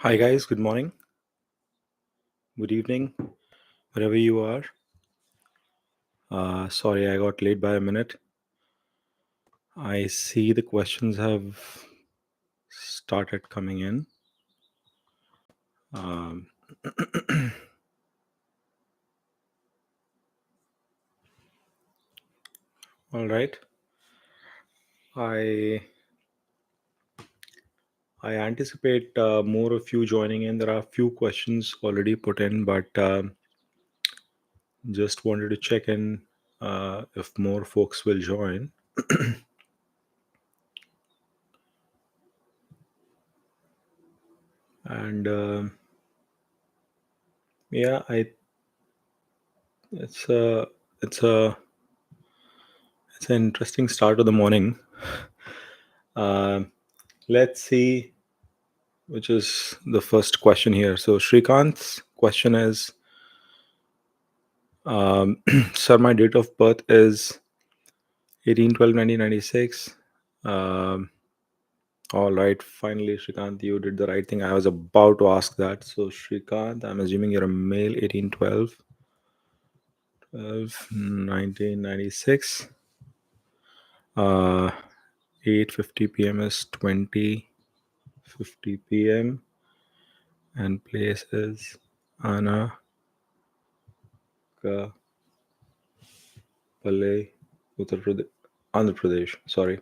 Hi, guys. Good morning, good evening, wherever you are. Sorry, I got late by a minute. I see the questions have started coming in. Um, all right. I I anticipate more of you joining in. There are a few questions already put in, but just wanted to check in if more folks will join. And yeah, it's a it's a it's an interesting start of the morning. Let's see which is the first question here. So Shrikant's question is, sir, my date of birth is 18/12/1996. Um, all right, finally, Shrikant, you did the right thing. I was about to ask that. So Shrikant, I'm assuming you're a male, 18/12/1996. 8:50 p.m. is 20:50 p.m. and place is Anna Pale, Andhra Pradesh. Sorry.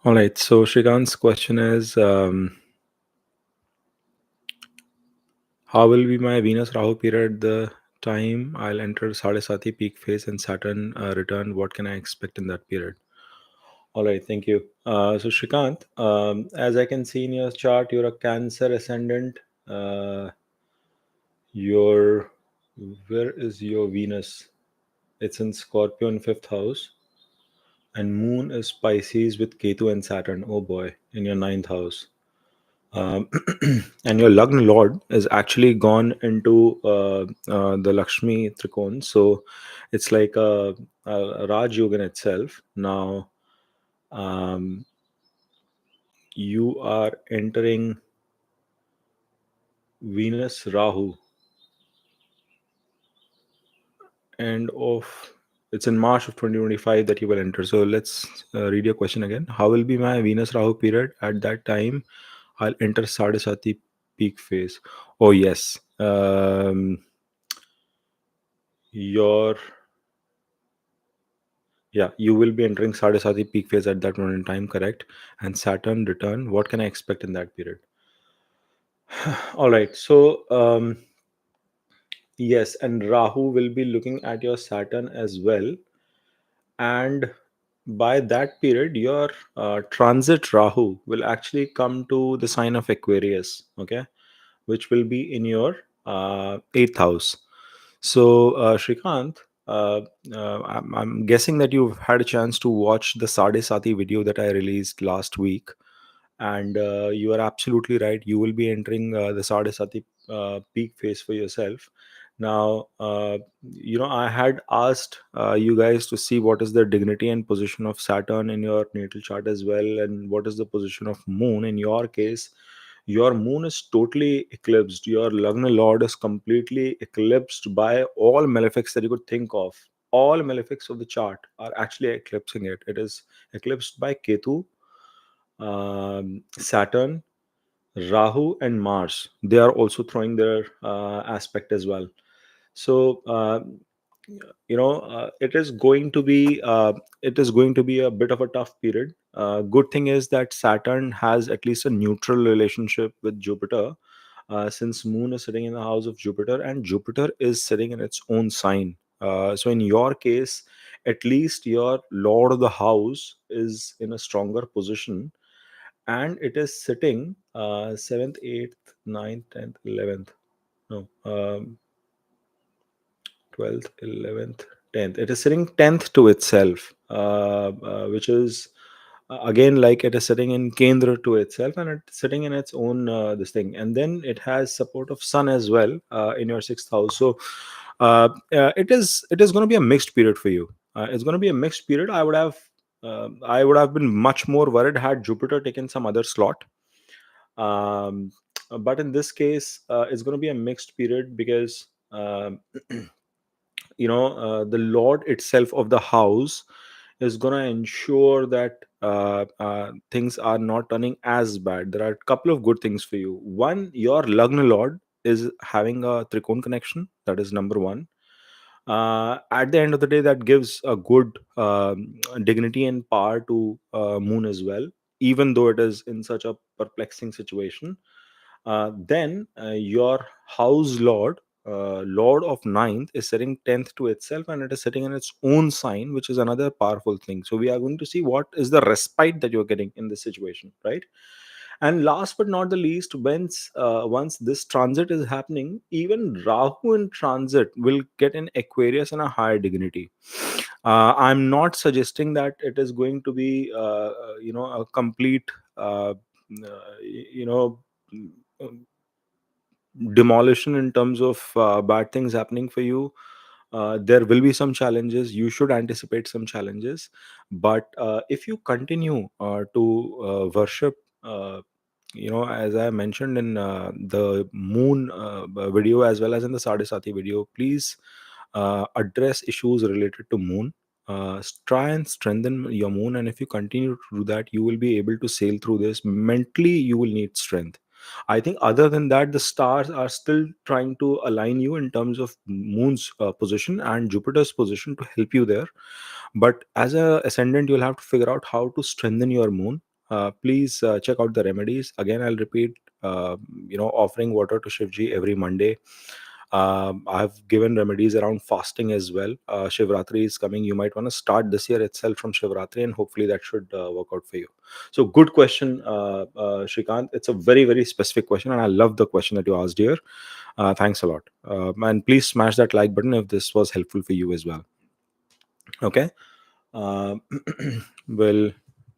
All right. So Shrikant's question is, how will be my Venus Rahu period? The time I'll enter Sadesati peak phase and Saturn return. What can I expect in that period? All right. Thank you. So Shrikant, as I can see in your chart, you're a Cancer ascendant. Your Where is your Venus? It's in Scorpio in fifth house. And moon is Pisces with Ketu and Saturn. Oh boy, in your ninth house. Um, and your Lagna Lord is actually gone into the Lakshmi Trikon. So it's like a Raj Yoga in itself. Now, um, you are entering Venus Rahu end of it's in March of 2025 that you will enter. So let's read your question again. How will be my Venus Rahu period? At that time I'll enter Sadesati peak phase. Oh yes. Your Yeah, you will be entering Sadesati peak phase at that moment in time, correct? And Saturn return. What can I expect in that period? All right. So yes, and Rahu will be looking at your Saturn as well, and by that period your transit Rahu will actually come to the sign of Aquarius, okay, which will be in your eighth house. So Shrikant, I'm guessing that you've had a chance to watch the Sade Sati video that I released last week, and you are absolutely right. You will be entering the Sadasati peak phase for yourself. Now, I had asked you guys to see what is the dignity and position of Saturn in your natal chart as well, and what is the position of Moon. In your case, your Moon is totally eclipsed. Your Lagna Lord is completely eclipsed by all malefics that you could think of. All malefics of the chart are actually eclipsing it. It is eclipsed by Ketu, Saturn, Rahu, and Mars. They are also throwing their aspect as well. So it is going to be a bit of a tough period. Good thing is that Saturn has at least a neutral relationship with Jupiter, since Moon is sitting in the house of Jupiter, and Jupiter is sitting in its own sign. So in your case, at least your Lord of the house is in a stronger position, and it is sitting 7th, 8th, 9th, 10th, 11th. No, 12th, 11th, 10th. It is sitting 10th to itself, which is again like it is sitting in Kendra to itself, and it's sitting in its own this thing. And then it has support of Sun as well in your sixth house. So it is going to be a mixed period for you. It's going to be a mixed period. I would have I would have been much more worried had Jupiter taken some other slot. Um, but in this case, it's going to be a mixed period because the lord itself of the house is going to ensure that things are not turning as bad. There are a couple of good things for you. One, your lagna lord is having a trikon connection. That is number one. At the end of the day, that gives a good dignity and power to moon as well, even though it is in such a perplexing situation. Then your house lord, lord of ninth, is sitting 10th to itself, and it is sitting in its own sign, which is another powerful thing. So we are going to see what is the respite that you're getting in this situation, right? And last but not the least, once this transit is happening, even Rahu in transit will get in Aquarius in a higher dignity. I'm not suggesting that it is going to be, a complete, you know, demolition in terms of bad things happening for you. There will be some challenges. You should anticipate some challenges. But if you continue to worship, as I mentioned in the moon video as well as in the Sadisati video, please address issues related to moon. Try and strengthen your moon, and if you continue to do that, you will be able to sail through this. Mentally, you will need strength. I think other than that, the stars are still trying to align you in terms of moon's position and Jupiter's position to help you there. But as a ascendant, you'll have to figure out how to strengthen your moon. Please check out the remedies. Again, I'll repeat, offering water to Shivji every Monday. I've given remedies around fasting as well. Shivratri is coming. You might want to start this year itself from Shivratri, and hopefully that should work out for you. So, good question, Shrikant. It's a very, very specific question, and I love the question that you asked here. Thanks a lot. And please smash that like button if this was helpful for you as well. Okay. Uh, we'll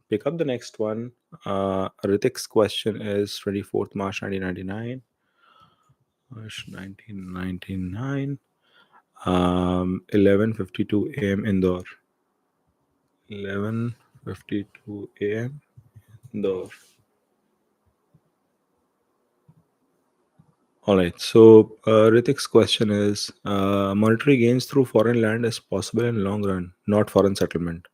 pick up the next one. Ritik's question is 24th March 1999. March 1999. 11:52 a.m. Indore. 11:52 a.m. Indore. All right. So Ritik's question is: monetary gains through foreign land is possible in long run, not foreign settlement.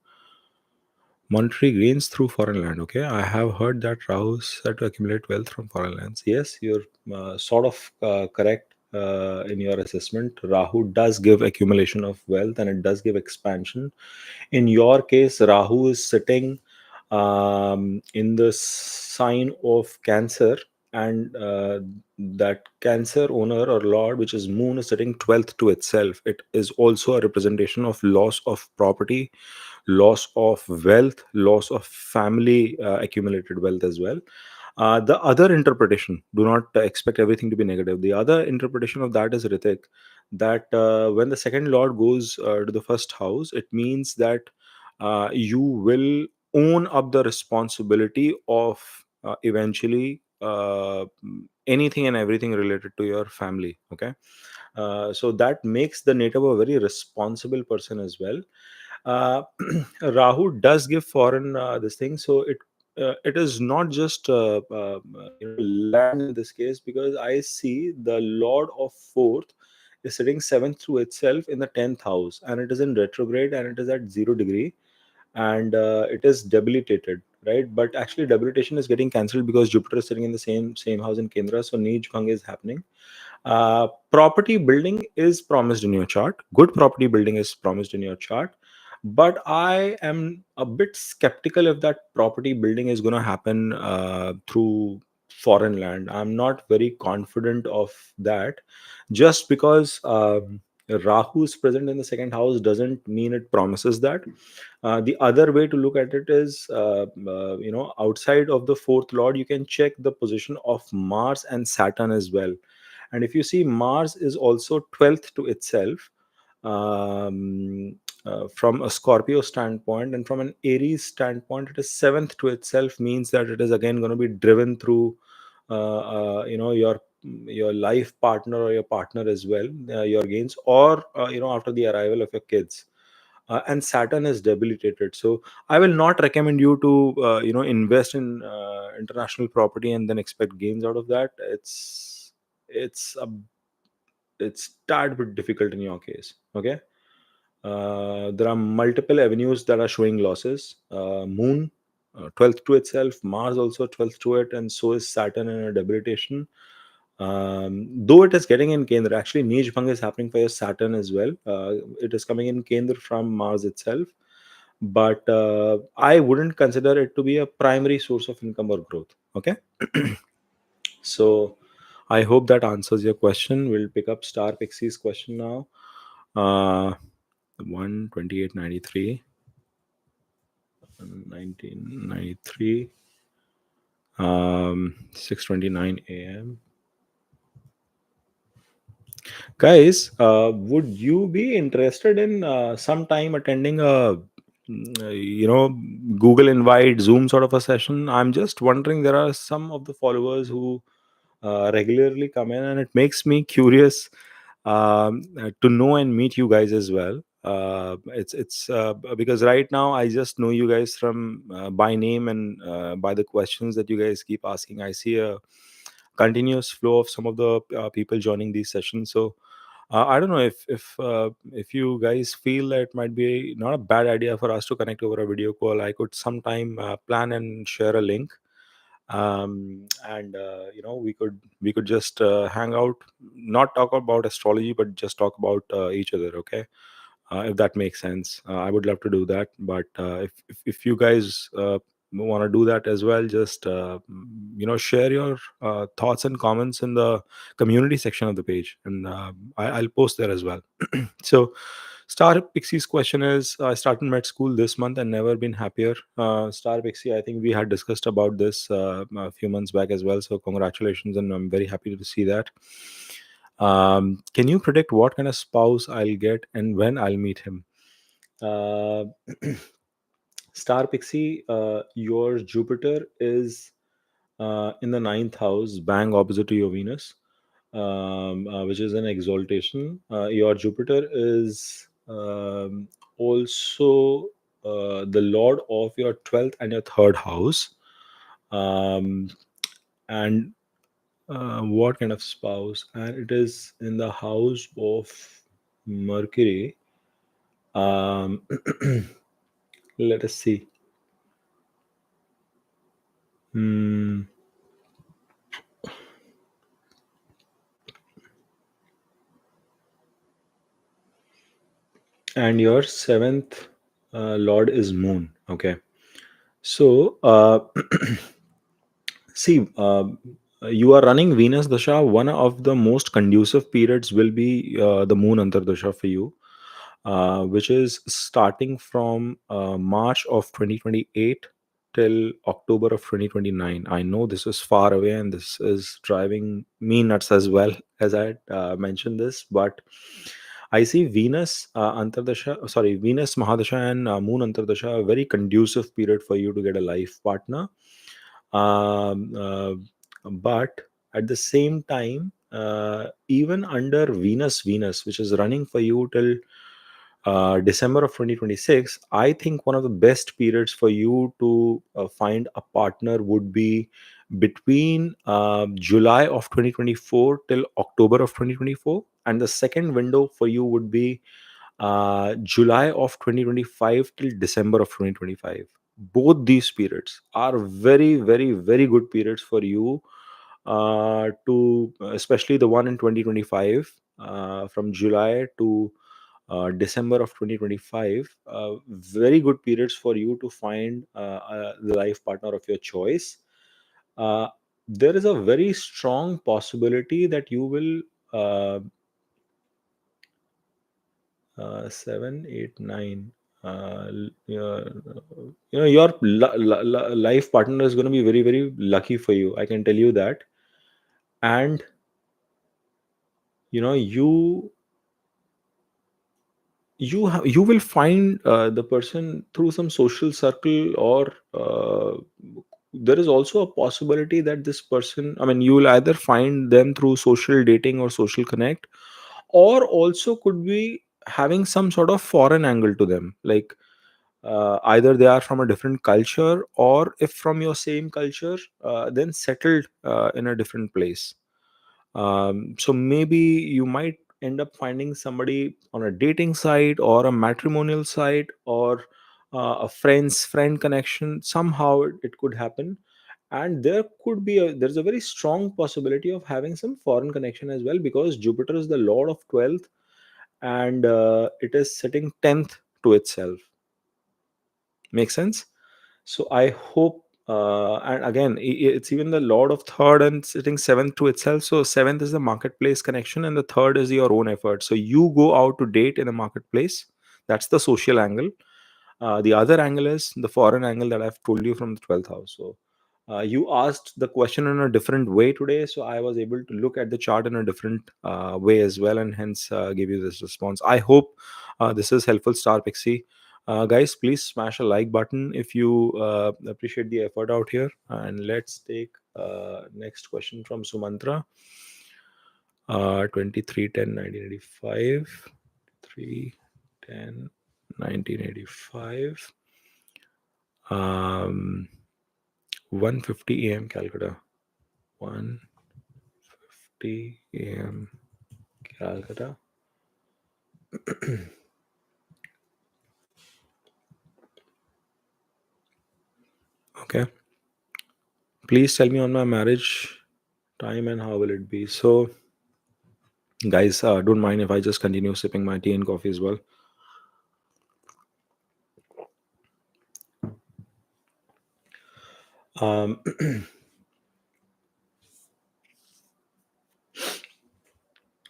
Monetary gains through foreign land. Okay, I have heard that Rahu is said to accumulate wealth from foreign lands. Yes, you're sort of correct in your assessment. Rahu does give accumulation of wealth, and it does give expansion. In your case, Rahu is sitting in the sign of Cancer, and that Cancer owner or Lord, which is Moon, is sitting 12th to itself. It is also a representation of loss of property, loss of wealth, loss of family accumulated wealth as well. The other interpretation, do not expect everything to be negative. The other interpretation of that is, Ritik, that when the second lord goes to the first house, it means that you will own up the responsibility of eventually anything and everything related to your family. Okay. So that makes the native a very responsible person as well. uh, Rahu does give foreign this thing, so it is not just land in this case, because I see the Lord of Fourth is sitting seventh through itself in the 10th house, and it is in retrograde, and it is at 0 degree, and it is debilitated, right? But actually, debilitation is getting cancelled because Jupiter is sitting in the same house in Kendra, so Nij Bhang is happening. Property building is promised in your chart. Good property building is promised in your chart. But I am a bit skeptical if that property building is going to happen through foreign land. I'm not very confident of that. Just because Rahu is present in the second house doesn't mean it promises that. The other way to look at it is, outside of the fourth lord, you can check the position of Mars and Saturn as well. And if you see, Mars is also 12th to itself, from a Scorpio standpoint, and from an Aries standpoint, it is seventh to itself, means that it is again going to be driven through, your life partner or your partner as well, your gains, or after the arrival of your kids. and Saturn is debilitated. So I will not recommend you to invest in international property and then expect gains out of that. It's tad bit difficult in your case. Okay. There are multiple avenues that are showing losses. Moon, 12th to itself, Mars also 12th to it, and so is Saturn in a debilitation. Though it is getting in Kendra, actually Nij Bhang is happening for your Saturn as well. It is coming in Kendra from Mars itself, but I wouldn't consider it to be a primary source of income or growth. Okay, so I hope that answers your question. We'll pick up Star Pixie's question now. 12893 1993 6:29 a.m. Guys, would you be interested in sometime attending a Google invite Zoom sort of a session? I'm just wondering, there are some of the followers who regularly come in, and it makes me curious to know and meet you guys as well. It's because right now I just know you guys from by name and by the questions that you guys keep asking. I see a continuous flow of some of the people joining these sessions. So I don't know if you guys feel that it might be not a bad idea for us to connect over a video call. I could sometime plan and share a link, and we could just hang out, not talk about astrology, but just talk about each other. Okay, if that makes sense. I would love to do that, but if you guys want to do that as well, just share your thoughts and comments in the community section of the page, and I'll post there as well. So Star Pixie's question is, I started med school this month and never been happier. Star Pixie, I think we had discussed about this a few months back as well, so congratulations, and I'm very happy to see that. Can you predict what kind of spouse I'll get and when I'll meet him? uh, Star Pixie, your Jupiter is in the ninth house, bang opposite to your Venus, which is an exaltation. Your Jupiter is also the lord of your 12th and your third house. Um, and what kind of spouse? And it is in the house of Mercury. Um, let us see. Hmm. And your seventh lord is Moon. Okay. So, see, you are running Venus Dasha. One of the most conducive periods will be the Moon Antar Dasha for you, which is starting from March of 2028 till October of 2029. I know this is far away and this is driving me nuts as well, as I mentioned this, but I see Venus Antardasha, sorry, Venus Mahadasha and Moon Antardasha, a very conducive period for you to get a life partner. Um, uh, but at the same time, even under Venus, which is running for you till December of 2026, I think one of the best periods for you to find a partner would be between July of 2024 till October of 2024. And the second window for you would be July of 2025 till December of 2025. Both these periods are very, very, very good periods for you to, especially the one in 2025, from July to December of 2025, very good periods for you to find the life partner of your choice. Uh, there is a very strong possibility that you will 7, 8, 9. Your life partner is going to be very, very lucky for you. I can tell you that. And you will find the person through some social circle, or there is also a possibility that this person, I mean, you will either find them through social dating or social connect, or also could be having some sort of foreign angle to them, like either they are from a different culture, or if from your same culture, then settled in a different place. So maybe you might end up finding somebody on a dating site or a matrimonial site, or a friend's friend connection. Somehow it could happen, and there's a very strong possibility of having some foreign connection as well, because Jupiter is the lord of 12th, and it is sitting 10th to itself. Make sense? So I hope, and again, it's even the lord of third and sitting seventh to itself. So seventh is the marketplace connection, and the third is your own effort. So you go out to date in the marketplace. That's the social angle. The other angle is the foreign angle that I've told you from the 12th house. So you asked the question in a different way today, so I was able to look at the chart in a different way as well, and hence give you this response. I hope this is helpful, Star Pixie. Guys, please smash a like button if you appreciate the effort out here. And let's take next question from Sumantra. 2310 1985. 310 1985. 1:50 a.m. Calcutta. 1:50 a.m. Calcutta. Okay. Please tell me on my marriage time and how will it be. So, guys, don't mind if I just continue sipping my tea and coffee as well. Um,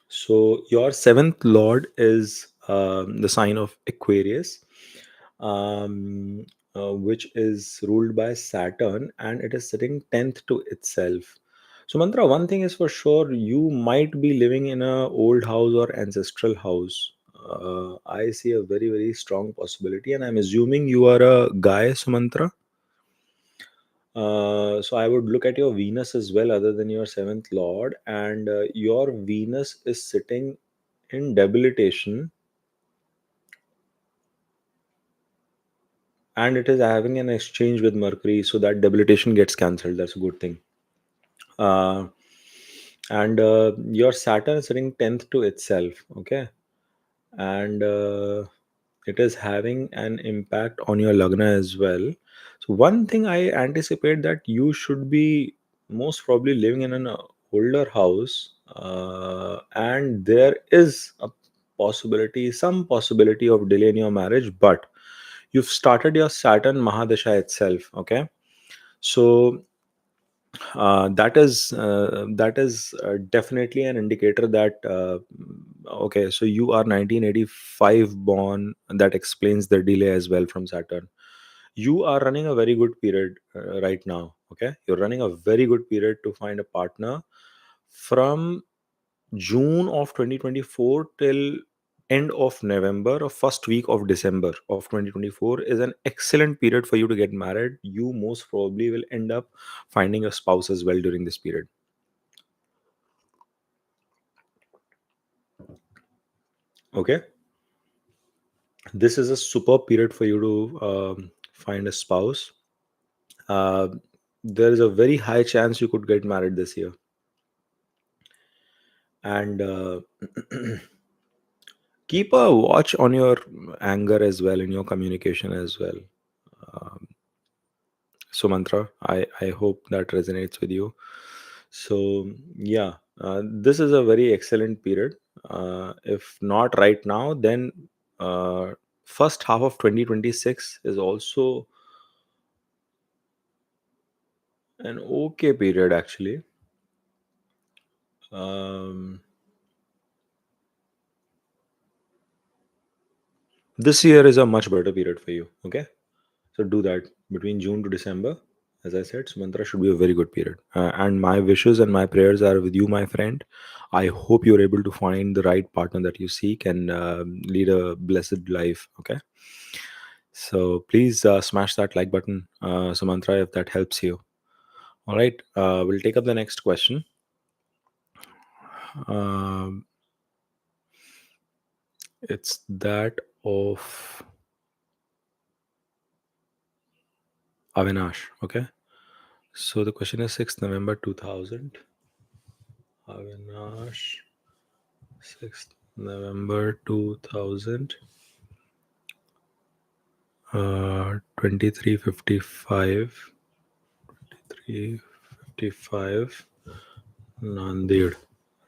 so, your seventh lord is the sign of Aquarius, um, which is ruled by Saturn, and it is sitting 10th to itself. So, Mantra, one thing is for sure, you might be living in a old house or ancestral house. I see a very, very strong possibility, and I'm assuming you are a guy, Sumantra. So I would look at your Venus as well, other than your seventh lord, and your Venus is sitting in debilitation, and it is having an exchange with Mercury, so that debilitation gets cancelled. That's a good thing. Uh, and your Saturn is sitting 10th to itself, okay, and it is having an impact on your Lagna as well. So one thing I anticipate, that you should be most probably living in an older house, and there is a possibility, some possibility of delay in your marriage, but you've started your Saturn Mahadasha itself, okay. So that is definitely an indicator that okay, so you are 1985 born, and that explains the delay as well from Saturn. You are running a very good period right now, okay. You're running a very good period to find a partner. From June of 2024 till end of November or first week of December of 2024 is an excellent period for you to get married. You most probably will end up finding a spouse as well during this period. Okay, this is a super period for you to find a spouse. Uh, there is a very high chance you could get married this year, and keep a watch on your anger as well, in your communication as well. Um, so mantra, I hope that resonates with you. So yeah, this is a very excellent period. If not right now, then uh, first half of 2026 is also an okay period actually. um, this year is a much better period for you, okay. So do that between June to December. As I said, Sumantra, should be a very good period. And my wishes and my prayers are with you, my friend. I hope you're able to find the right partner that you seek, and lead a blessed life. Okay. So please smash that like button, Sumantra, if that helps you. All right. We'll take up the next question. Um, It's that of Avinash. Okay. So the question is 6th November 2000. Avinash, 6th November 2000. 2355. 355. Nanded.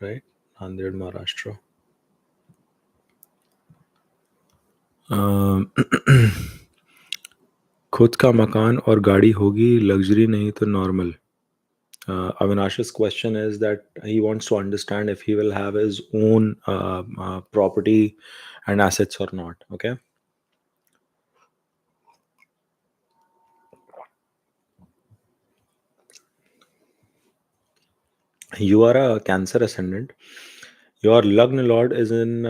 Right? Nanded, Maharashtra. Um, खुद का मकान और गाड़ी होगी, luxury नहीं तो normal. Avinash's question is that he wants to understand if he will have his own property and assets or not. Okay. You are a Cancer ascendant. Your Lagna Lord is in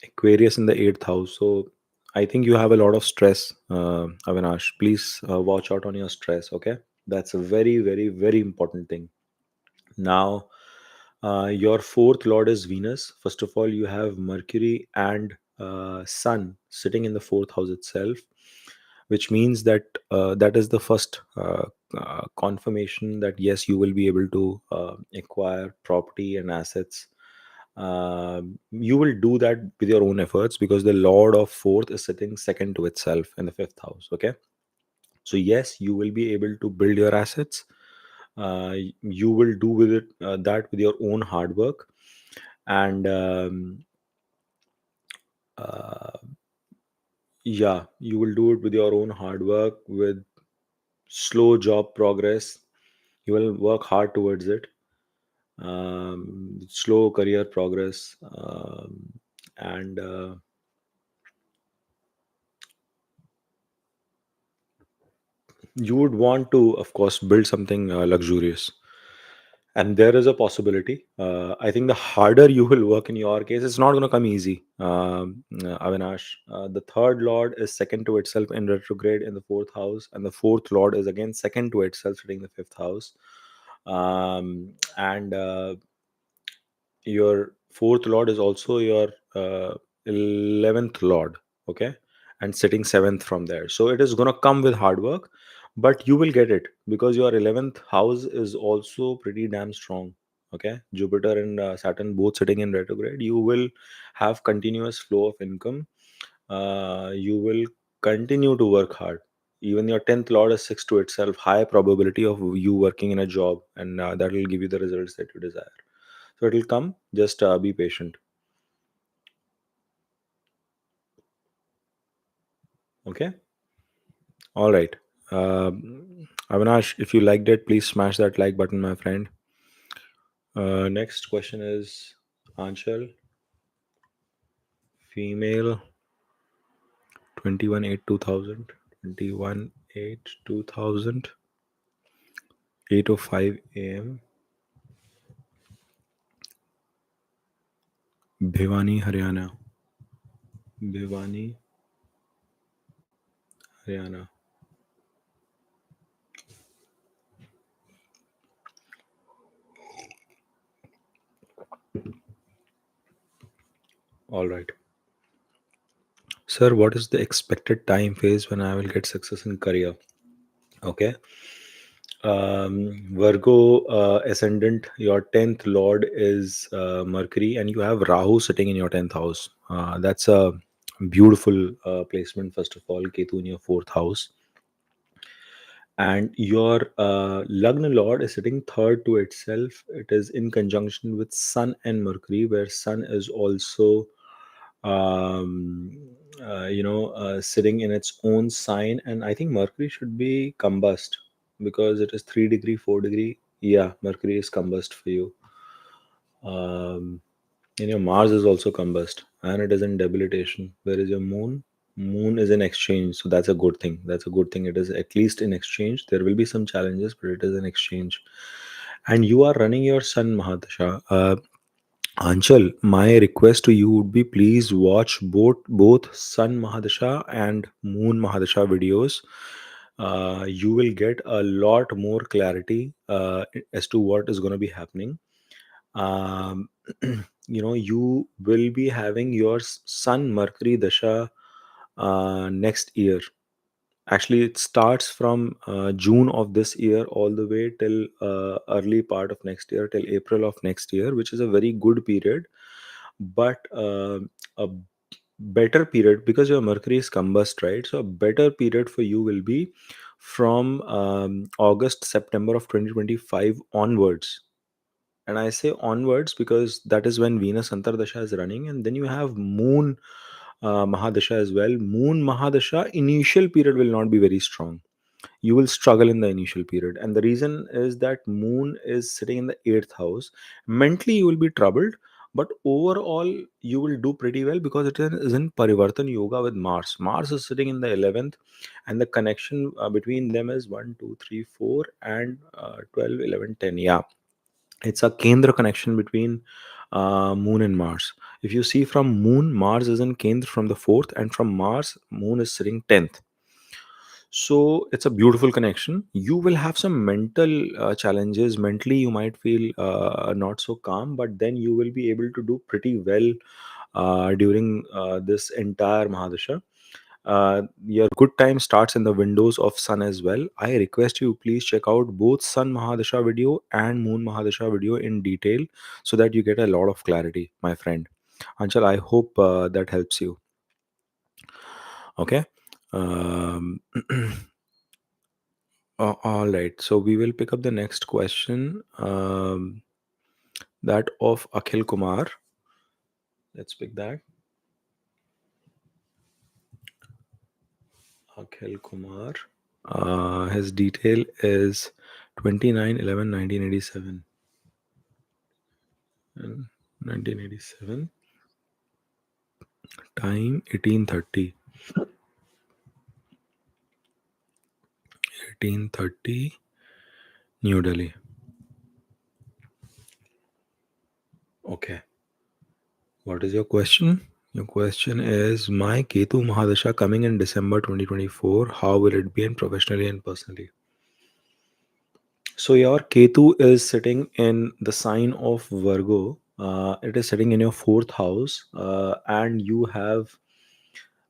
Aquarius in the 8th house. So I think you have a lot of stress, Avinash. Please watch out on your stress. Okay. That's a very, very, very important thing. Now, your fourth lord is Venus. First of all, you have Mercury and Sun sitting in the fourth house itself, which means that that is the first confirmation that yes, you will be able to acquire property and assets. You will do that with your own efforts because the lord of fourth is sitting second to itself in the fifth house. Okay, so yes, you will be able to build your assets. You will do with it that with your own hard work, and uh, yeah, you will do it with your own hard work, with slow job progress. You will work hard towards it. Slow career progress, and you would want to, of course, build something luxurious. And there is a possibility. I think the harder you will work in your case, it's not going to come easy. Avinash, the third lord is second to itself in retrograde in the fourth house, and the fourth lord is again second to itself sitting in the fifth house. And your fourth lord is also your 11th lord. Okay, and sitting seventh from there, so it is going to come with hard work, but you will get it because your 11th house is also pretty damn strong. Okay, Jupiter and Saturn both sitting in retrograde, you will have continuous flow of income. You will continue to work hard. Even your 10th lord is six to itself, high probability of you working in a job, and that will give you the results that you desire. So it will come. Just be patient. Okay. All right. Avinash, if you liked it, please smash that like button, my friend. Next question is Anshal, female, 21 8 2000, 21 8 2000, 8:05 a.m. Bhiwani, Haryana. Bhiwani, Haryana. All right. Sir, what is the expected time phase when I will get success in career? Okay. Virgo ascendant, your 10th lord is Mercury, and you have Rahu sitting in your 10th house. That's a beautiful placement. First of all, Ketu in your fourth house, and your Lagna lord is sitting third to itself. It is in conjunction with Sun and Mercury, where Sun is also sitting in its own sign, and I think Mercury should be combust because it is 3 degree 4 degree. Yeah, Mercury is combust for you. And your Mars is also combust, and it is in debilitation. Where is your Moon? Moon is in exchange, so that's a good thing. That's a good thing. It is at least in exchange. There will be some challenges, but it is in exchange. And you are running your Sun Mahadasha. Anchal, my request to you would be please watch both Sun Mahadasha and Moon Mahadasha videos. You will get a lot more clarity as to what is going to be happening. um, you will be having your sun Mercury dasha next year. Actually, it starts from June of this year all the way till early part of next year, till April of next year, which is a very good period. But a better period, because your Mercury is combust, right? So a better period for you will be from August, September of 2025 onwards. And I say onwards because that is when Venus Antardasha is running, and then you have Moon Mahadasha as well. Moon Mahadasha initial period will not be very strong. You will struggle in the initial period, and the reason is that Moon is sitting in the eighth house. Mentally, you will be troubled, but overall, you will do pretty well because is in Parivartan Yoga with Mars. Mars is sitting in the 11th, and the connection between them is 1, 2, 3, 4, and 12, 11, 10. Yeah, it's a Kendra connection between Moon and Mars. If you see from Moon, Mars is in Kendra from the fourth, and from Mars, Moon is sitting 10th. So it's a beautiful connection. You will have some mental challenges. Mentally, you might feel not so calm, but then you will be able to do pretty well during this entire Mahadasha. Your good time starts in the windows of Sun as well. I request you please check out both Sun Mahadasha video and Moon Mahadasha video in detail so that you get a lot of clarity, my friend. Anchal, I hope that helps you. Okay. Um, all right. So we will pick up the next question, that of Akhil Kumar. Let's pick that. Akhil Kumar. His detail is 29/11/1987. And 1987. Time 1830. 1830. New Delhi. Okay. What is your question? Your question is my Ketu Mahadasha coming in December 2024. How will it be in professionally and personally? So your Ketu is sitting in the sign of Virgo. It is sitting in your fourth house, and you have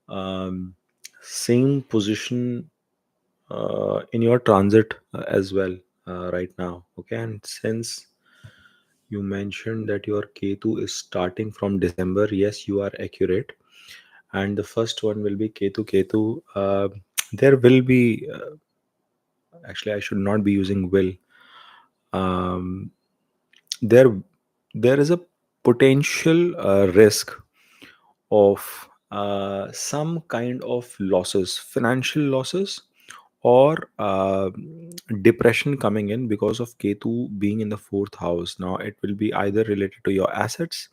um, same position in your transit as well right now. Okay, and since you mentioned that your Ketu is starting from December, yes, you are accurate. And the first one will be Ketu. Ketu. There will be actually I should not be using will. Um, there there is a potential risk of some kind of losses, financial losses, or depression coming in because of Ketu being in the fourth house. Now it will be either related to your assets,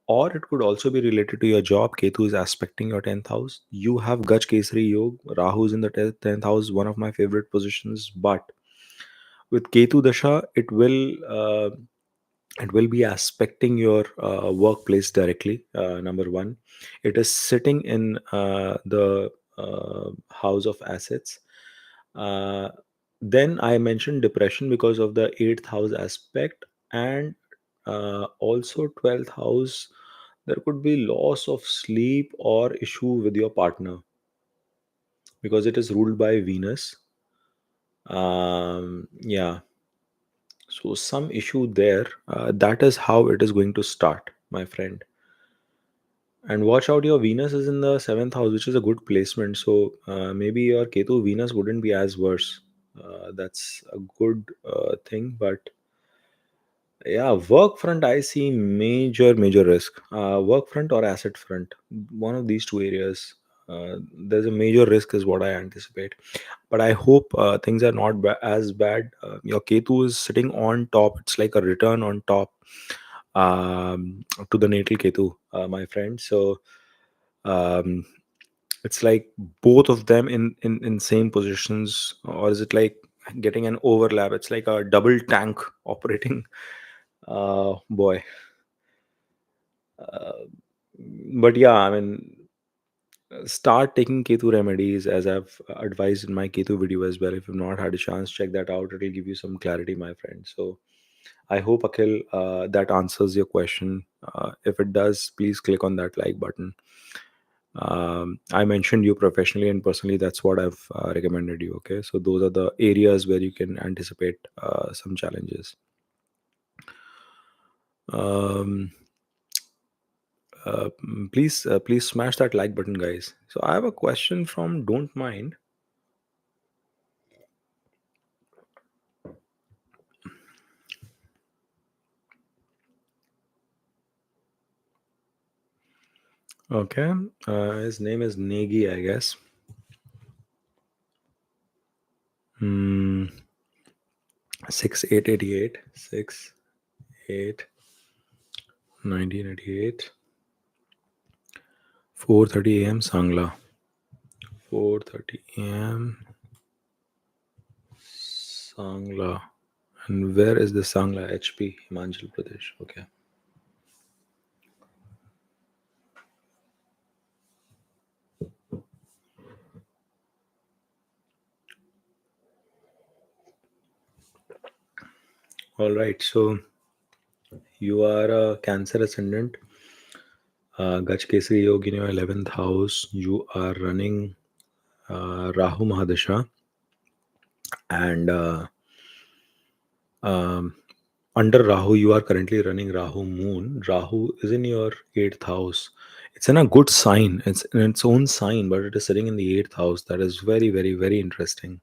or it could also be related to your job. Ketu is aspecting your 10th house. You have Gaj Kesari Yog. Rahu is in the 10th house, one of my favorite positions. But with Ketu Dasha, it will be aspecting your workplace directly. Number one, it is sitting in the house of assets. uh, then I mentioned depression because of the eighth house aspect, and also 12th house. There could be loss of sleep or issue with your partner because it is ruled by Venus. Yeah, so some issue there. That is how it is going to start, my friend. And watch out, your Venus is in the seventh house, which is a good placement. So maybe your Ketu Venus wouldn't be as worse. That's a good thing. But yeah, work front, I see major risk. Work front or asset front, one of these two areas. There's a major risk, is what I anticipate. But I hope things are not as bad. Your Ketu is sitting on top. It's like a return on top to the natal Ketu, my friend. So um, it's like both of them in same positions, or is it like getting an overlap? It's like a double tank operating. Boy. uh, but yeah, I mean, start taking Ketu remedies as I've advised in my Ketu video as well. If you've not had a chance, check that out. It'll give you some clarity, my friend. So I hope, Akhil, that answers your question. If it does, please click on that like button. I mentioned you professionally and personally. That's what I've recommended you. Okay, so those are the areas where you can anticipate some challenges. Um, please smash that like button, guys. So I have a question from Don't Mind. Okay, his name is Negi, I guess. Hmm. 6888 1988 4:30 a.m. Sangla. 4:30 a.m. Sangla. And where is the Sangla? HP, Himachal Pradesh. Okay. All right. So you are a Cancer ascendant. Gaj Kesari Yogi in your 11th house. You are running Rahu Mahadasha. And um, under Rahu, you are currently running Rahu Moon. Rahu is in your 8th house. It's in a good sign. It's in its own sign, but it is sitting in the 8th house. That is very, very, very interesting.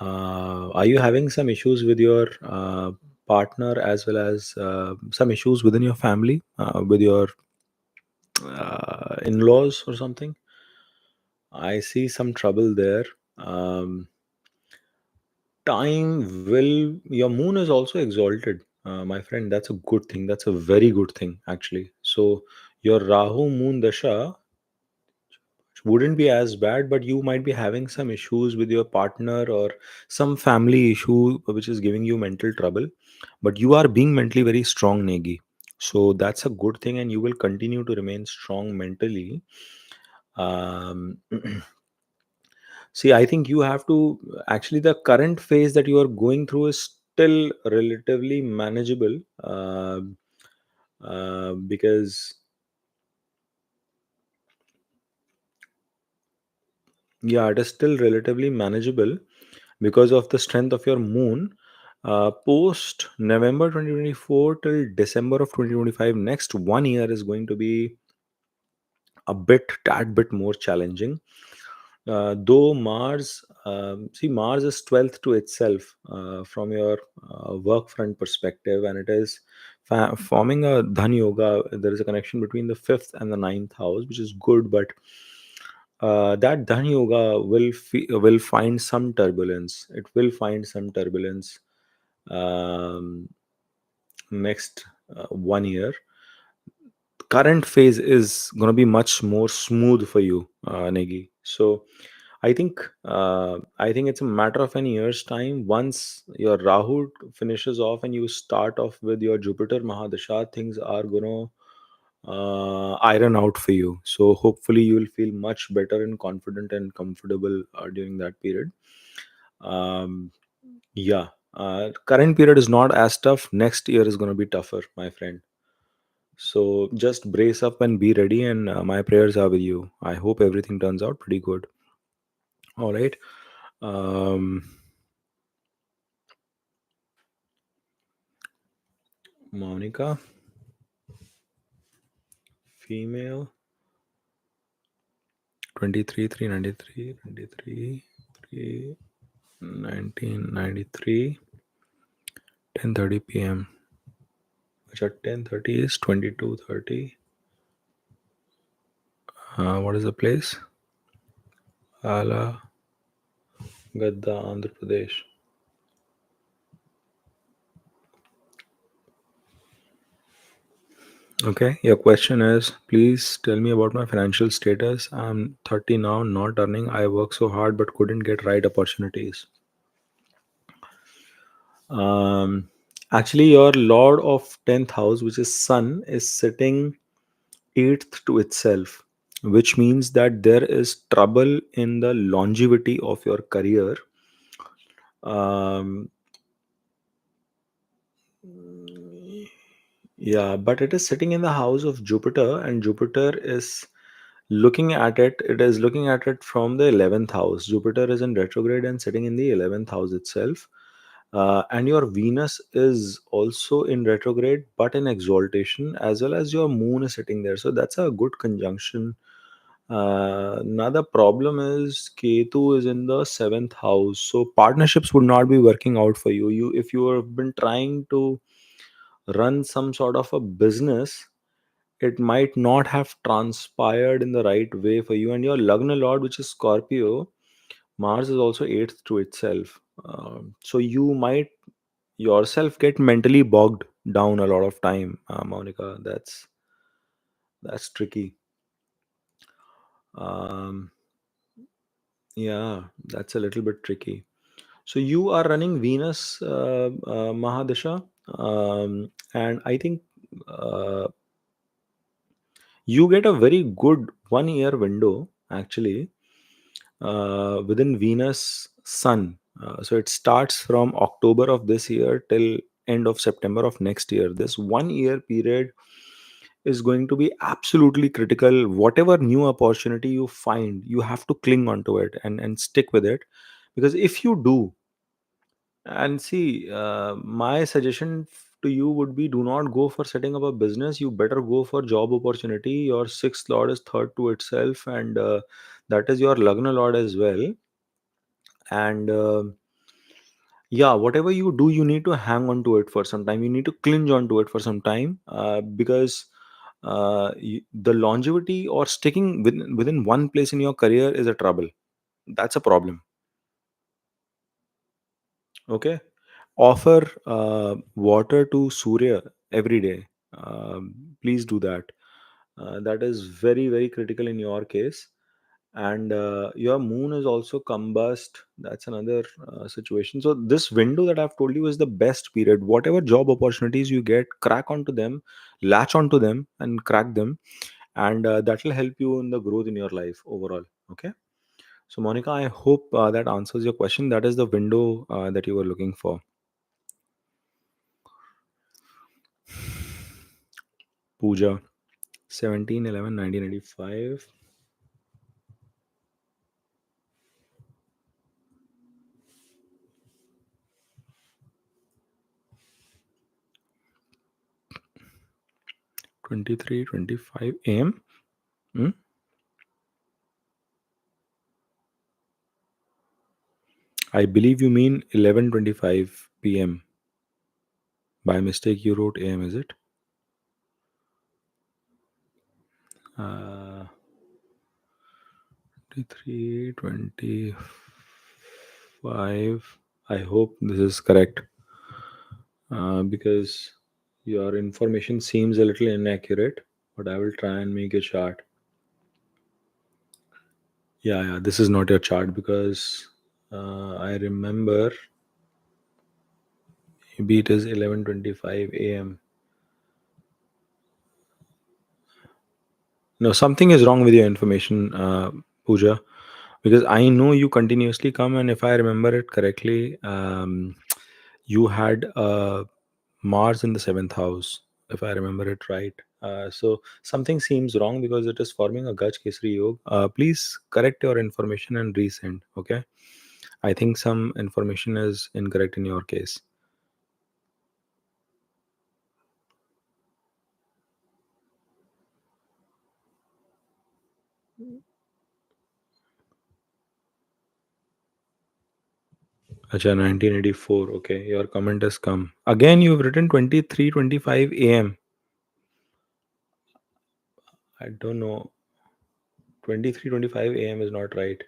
Are you having some issues with your partner as well as some issues within your family with your in-laws or something? I see some trouble there. Um, Time will, your moon is also exalted, my friend. That's a good thing. That's a very good thing, actually. So your Rahu Moon Dasha wouldn't be as bad, but you might be having some issues with your partner or some family issue which is giving you mental trouble. But you are being mentally very strong, Negi. So that's a good thing, and you will continue to remain strong mentally. Um, See, I think you have to actually, the current phase that you are going through is still relatively manageable, because yeah, it is still relatively manageable because of the strength of your moon. Post November 2024 till December of 2025, next 1 year is going to be a tad bit more challenging. Though Mars, see, Mars is 12th to itself from your work front perspective, and it is forming a Dhan Yoga. There is a connection between the 5th and the ninth house, which is good, but that Dhan Yoga will find some turbulence. It will find some turbulence um, next 1 year. Current phase is going to be much more smooth for you, Negi. So I think it's a matter of an year's time. Once your Rahu finishes off and you start off with your Jupiter Mahadasha, things are gonna iron out for you. So hopefully you will feel much better and confident and comfortable during that period. Um, yeah, current period is not as tough. Next year is gonna be tougher, my friend. So just brace up and be ready. And my prayers are with you. I hope everything turns out pretty good. All right. Um, Monica, female, 23, 393, 23, 3, 1993, 10:30 p.m. Which at 10:30 is 22:30. What is the place? Ala Gadda, Andhra Pradesh. Okay, your question is, please tell me about my financial status. I'm 30 now, not earning. I work so hard but couldn't get right opportunities. Um, Actually, your Lord of 10th house, which is Sun, is sitting 8th to itself, which means that there is trouble in the longevity of your career. Um, Yeah, but it is sitting in the house of Jupiter, and Jupiter is looking at it. It is looking at it from the 11th house. Jupiter is in retrograde and sitting in the 11th house itself. And your Venus is also in retrograde but in exaltation, as well as your moon is sitting there. So that's a good conjunction. Another problem is Ketu is in the seventh house, so partnerships would not be working out for you. If you have been trying to run some sort of a business, it might not have transpired in the right way for you. And your Lagna Lord, which is Scorpio, Mars is also eighth to itself. So you might yourself get mentally bogged down a lot of time, Monica. That's tricky. Um, yeah, that's a little bit tricky. So you are running Venus Mahadasha, and I think you get a very good 1 year window actually within Venus Sun. So it starts from October of this year till end of September of next year. This 1 year period is going to be absolutely critical. Whatever new opportunity you find, you have to cling onto it and stick with it, because if you do, and see, my suggestion to you would be, do not go for setting up a business. You better go for job opportunity. Your sixth lord is third to itself, and that is your Lagna lord as well. And yeah, whatever you do, you need to hang on to it for some time. You need to cling on to it for some time, because the longevity or sticking within one place in your career is a trouble. That's a problem. Okay. Offer water to Surya every day. Please do that. That is very, very critical in your case. And your moon is also combust. That's another situation. So this window that I've told you is the best period. Whatever job opportunities you get, crack onto them, latch onto them, and crack them, and that will help you in the growth in your life overall. Okay. So Monica, I hope that answers your question. That is the window that you were looking for. Pooja, 17/11/1985. 23:25 a.m. Hmm? I believe you mean 11:25 p.m. By mistake, you wrote AM, is it? 23:25. I hope this is correct, because your information seems a little inaccurate, but I will try and make a chart. Yeah, yeah, this is not your chart because I remember maybe it is 11:25 a.m. No, something is wrong with your information, Pooja, because I know you continuously come, and if I remember it correctly, you had Mars in the seventh house, if I remember it right. So something seems wrong because it is forming a Gaj Kesri Yog. Please correct your information and resend. Okay, I think some information is incorrect in your case. Acha, 1984. Okay, your comment has come. Again, you've written 23:25 a.m. I don't know. 23:25 a.m. is not right.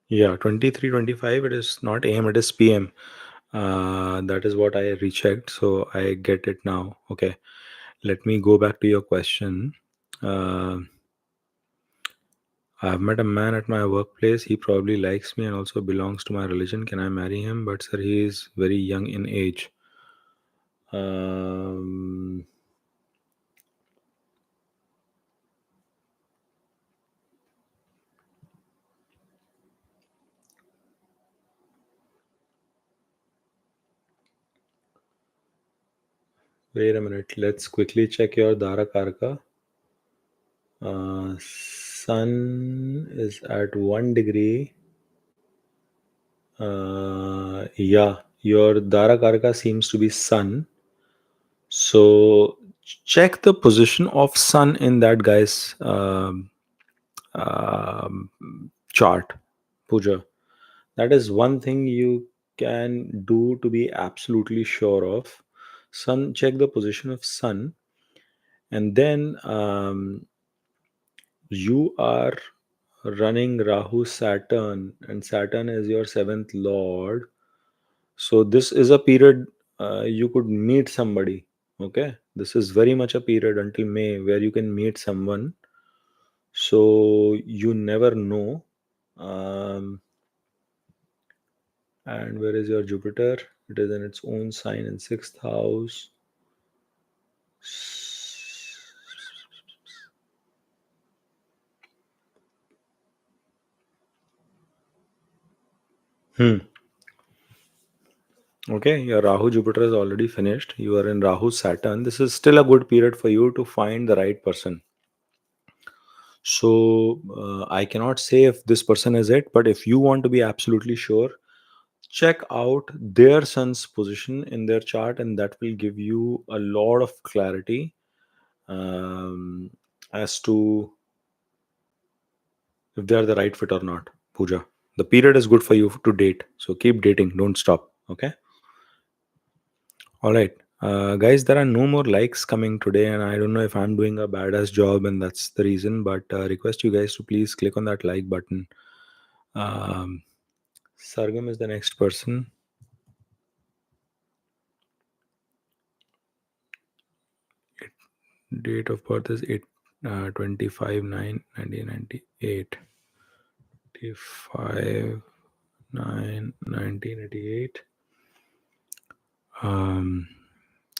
Yeah, 23:25. It is not a.m. It is p.m. That is what I rechecked. So I get it now. Okay. Let me go back to your question. Uh, I've met a man at my workplace. He probably likes me and also belongs to my religion. Can I marry him? But sir, he is very young in age. Um, Wait a minute. Let's quickly check your Dara Karka. Sun is at 1 degree. Yeah, your Dara Karka seems to be Sun. So check the position of Sun in that guy's um, chart, Puja. That is one thing you can do to be absolutely sure of. Sun, check the position of Sun, and then you are running Rahu Saturn, and Saturn is your seventh lord. So this is a period you could meet somebody. Okay, this is very much a period until May where you can meet someone. So you never know. Um, and where is your Jupiter? It is in its own sign in sixth house. Hmm. Okay, your Rahu Jupiter is already finished. You are in Rahu Saturn. This is still a good period for you to find the right person. So I cannot say if this person is it, but if you want to be absolutely sure, check out their sun's position in their chart, and that will give you a lot of clarity um, as to if they are the right fit or not. Pooja, the period is good for you to date, so keep dating, don't stop. Okay. All right. Guys, there are no more likes coming today, and I don't know if I'm doing a badass job, and that's the reason. But request you guys to please click on that like button. Um, Sargam is the next person. Date of birth is 25 9 1998. 25 9 1988.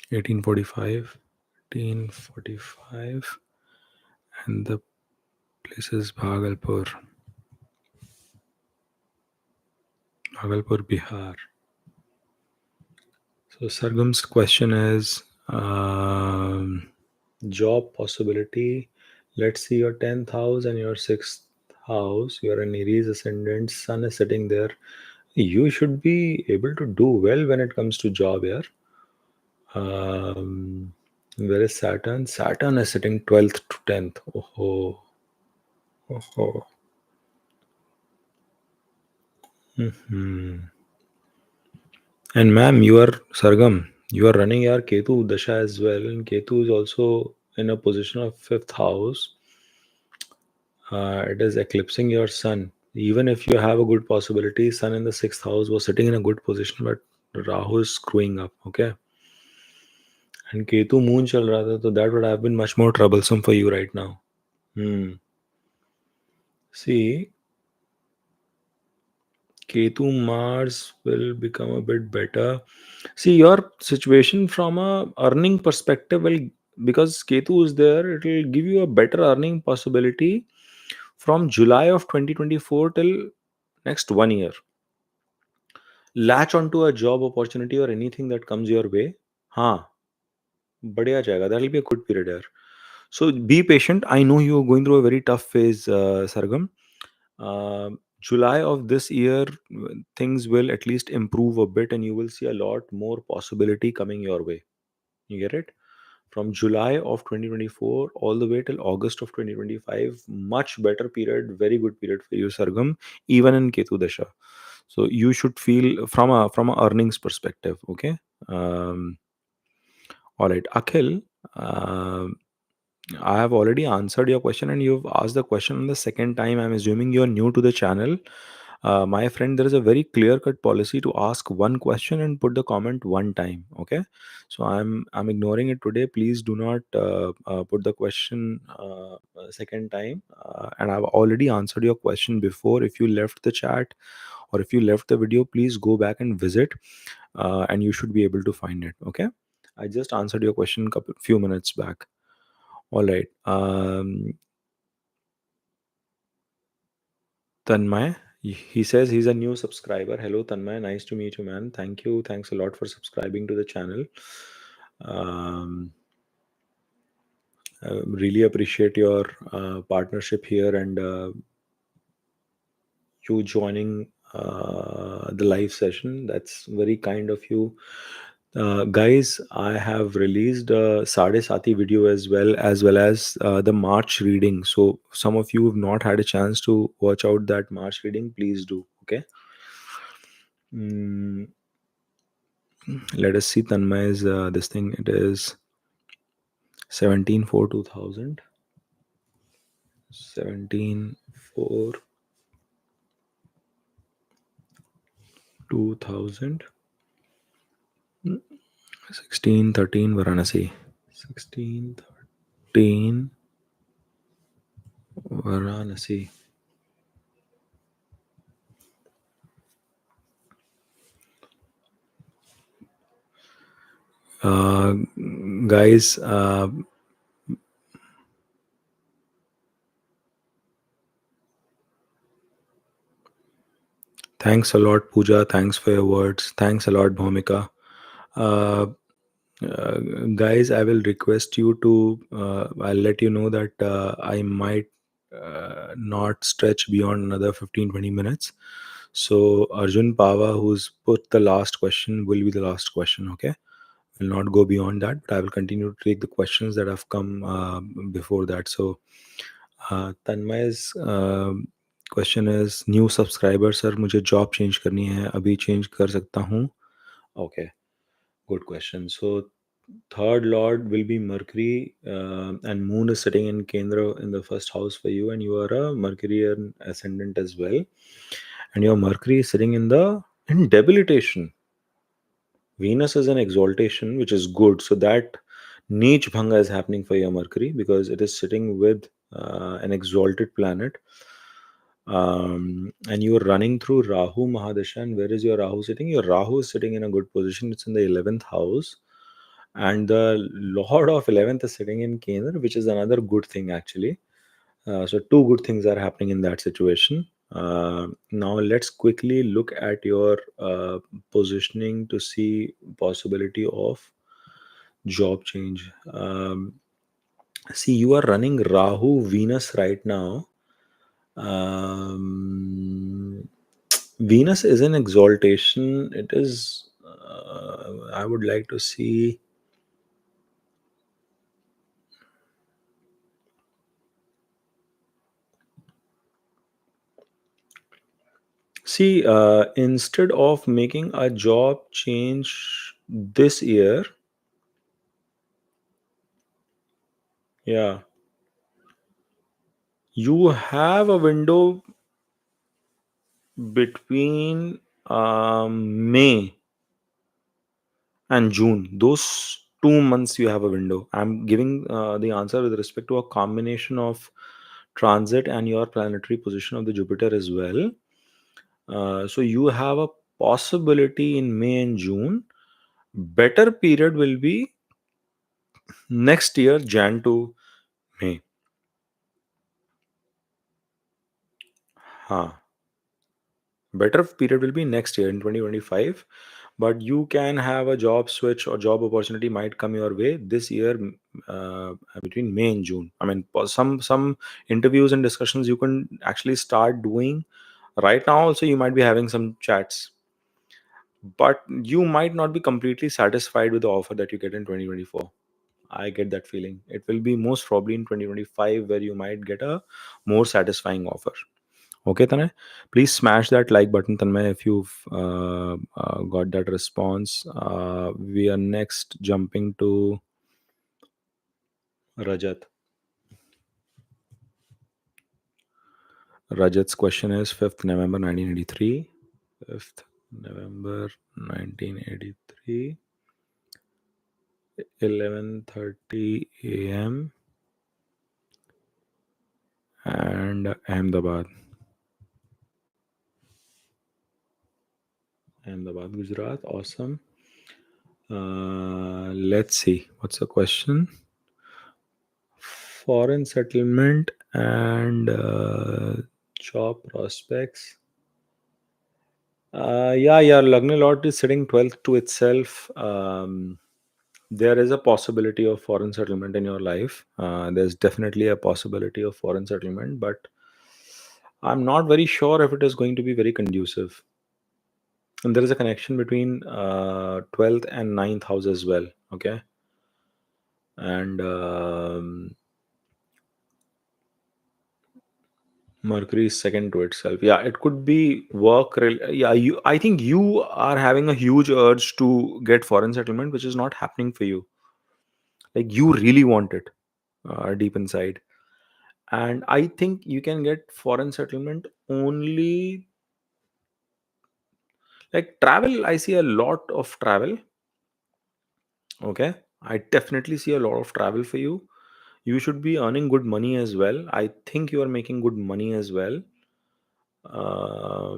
1845. 1845. And the place is Bhagalpur. Bhagalpur, Bihar. So Sargam's question is job possibility. Let's see your 10th house and your 6th house. You're an Aries ascendant. Sun is sitting there. You should be able to do well when it comes to job here. Where is Saturn? Saturn is sitting 12th to 10th. Oh, oh, oh. Hmm. And ma'am, you are Sargam. You are running your Ketu Dasha as well, and Ketu is also in a position of fifth house. It is eclipsing your sun. Even if you have a good possibility, sun in the sixth house was sitting in a good position, but Rahu is screwing up. Okay, and Ketu moon chal raha tha, so that would have been much more troublesome for you right now. Hmm. See, Ketu Mars will become a bit better. See, your situation from a earning perspective will, because Ketu is there, it will give you a better earning possibility from July of 2024 till next 1 year. Latch onto a job opportunity or anything that comes your way. हाँ, बढ़िया जाएगा. That will be a good period here. So be patient. I know you are going through a very tough phase, Sargam. July of this year, things will at least improve a bit, and you will see a lot more possibility coming your way. You get it? From July of 2024 all the way till August of 2025, much better period, very good period for you, Sargam, even in Ketu Dasha. So you should feel from a earnings perspective. Okay. Um, all right, Akhil. um I have already answered your question, and you've asked the question on the second time. I'm assuming you're new to the channel. My friend, there is a very clear cut policy to ask one question and put the comment one time. Okay, so I'm ignoring it today. Please do not put the question second time. And I've already answered your question before. If you left the chat or if you left the video, please go back and visit, and you should be able to find it. Okay, I just answered your question couple few minutes back. All right. Tanmay, he says he's a new subscriber. Hello, Tanmay. Nice to meet you, man. Thank you. Thanks a lot for subscribing to the channel. Um, I really appreciate your partnership here and you joining the live session. That's very kind of you. Guys, I have released a Sade Sati video as well as the March reading. So some of you have not had a chance to watch out that March reading. Please do. Okay. Mm, let us see Tanmay's this thing. It is 17/4/2000. 17/4/2000. 1613 Varanasi. 1613 Varanasi. Uh, guys, thanks a lot, Pooja. Thanks for your words. Thanks a lot, Bhumika. Uh, uh, guys, I will request you to, I'll let you know that I might not stretch beyond another 15-20 minutes. So, Arjun Pava, who's put the last question, will be the last question, okay? Will not go beyond that, but I will continue to take the questions that have come before that. So, Tanmay's question is new subscriber sir मुझे job change करनी है अभी change कर सकता हूँ okay good question so third lord will be Mercury and moon is sitting in Kendra in the first house for you and you are a Mercurian ascendant as well and your Mercury is sitting in debilitation. Venus is an exaltation, which is good. So that niche bhanga is happening for your Mercury because it is sitting with an exalted planet. And you are running through Rahu Mahadasha. And where is your Rahu sitting? Your Rahu is sitting in a good position. It's in the 11th house. And the Lord of 11th is sitting in Kendra, which is another good thing actually. So two good things are happening in that situation. Now let's quickly look at your positioning to see possibility of job change. See, you are running Rahu Venus right now. Venus is an exaltation. It is. I would like to see. See, instead of making a job change this year, yeah, you have a window between May and June. Those 2 months you have a window. I'm giving the answer with respect to a combination of transit and your planetary position of the Jupiter as well. So you have a possibility in May and June. Better period will be next year, Jan to May. Huh. Better period will be next year in 2025, but you can have a job switch or job opportunity might come your way this year between May and June. I mean, some interviews and discussions you can actually start doing right now. Also, you might be having some chats, but you might not be completely satisfied with the offer that you get in 2024. I get that feeling. It will be most probably in 2025 where you might get a more satisfying offer. Okay, Tanay. Please smash that like button, Tanmay, if you've got that response. We are next jumping to Rajat. Rajat's question is 5th November 1983. 5th November 1983. 11:30 a.m. and Ahmedabad. Ahmedabad, Gujarat. Awesome. Let's see. What's the question? Foreign settlement and job prospects. Yeah, Lagna lot is sitting 12th to itself. There is a possibility of foreign settlement in your life. There's definitely a possibility of foreign settlement, but I'm not very sure if it is going to be very conducive. And there is a connection between 12th and ninth house as well. Okay. And Mercury is second to itself. Yeah, it could be yeah, I think you are having a huge urge to get foreign settlement, which is not happening for you. Like you really want it deep inside. And I think you can get foreign settlement only like travel. I see a lot of travel. Okay. I definitely see a lot of travel for you. You should be earning good money as well. I think you are making good money as well.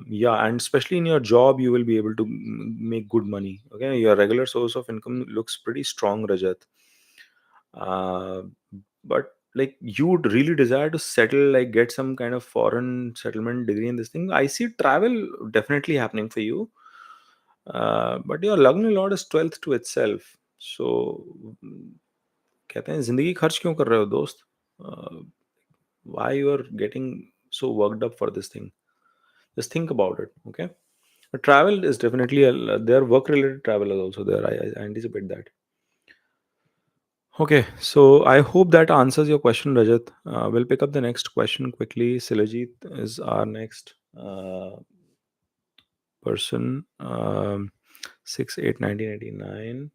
Yeah, and especially in your job you will be able to make good money. Okay, your regular source of income looks pretty strong, Rajat. uh, but like you would really desire to settle, like get some kind of foreign settlement degree in this thing. I see travel definitely happening for you. But your lagna lord is 12th to itself. So कहते हैं जिंदगी खर्च क्यों कर रहे हो दोस्त? uh, why you are getting so worked up for this thing? Just think about it. Okay. Travel is definitely their work related travel is also there. I anticipate that. Okay, so I hope that answers your question, Rajat. We'll pick up the next question quickly. Silajit is our next person. 6 8 1989.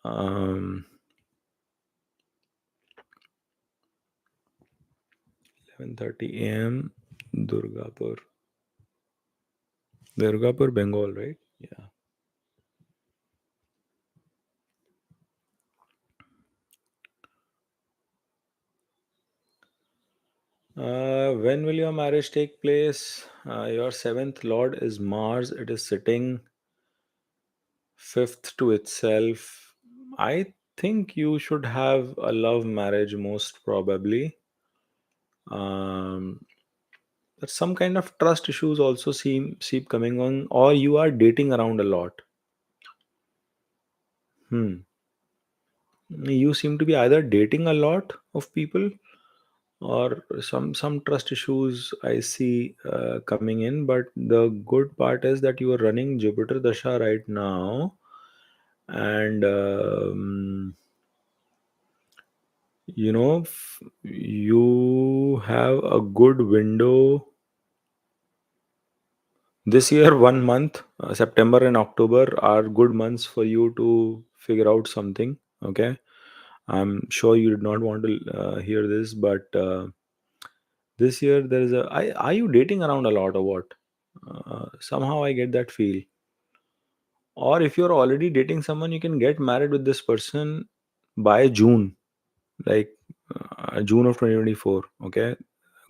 Um, 11:30 a.m. Durgapur. Durgapur, Bengal, right? Yeah. When will your marriage take place? Your seventh lord is Mars. It is sitting fifth to itself. I think you should have a love marriage most probably. Um, but some kind of trust issues also seem coming on, or you are dating around a lot. Hmm. You seem to be either dating a lot of people or some trust issues I see coming in. But the good part is that you are running Jupiter Dasha right now, and you have a good window this year. 1 month, September and October are good months for you to figure out something. Okay, I'm sure you did not want to hear this, but this year there is are you dating around a lot or what? Somehow I get that feel. Or if you're already dating someone, you can get married with this person by June, like June of 2024. Okay,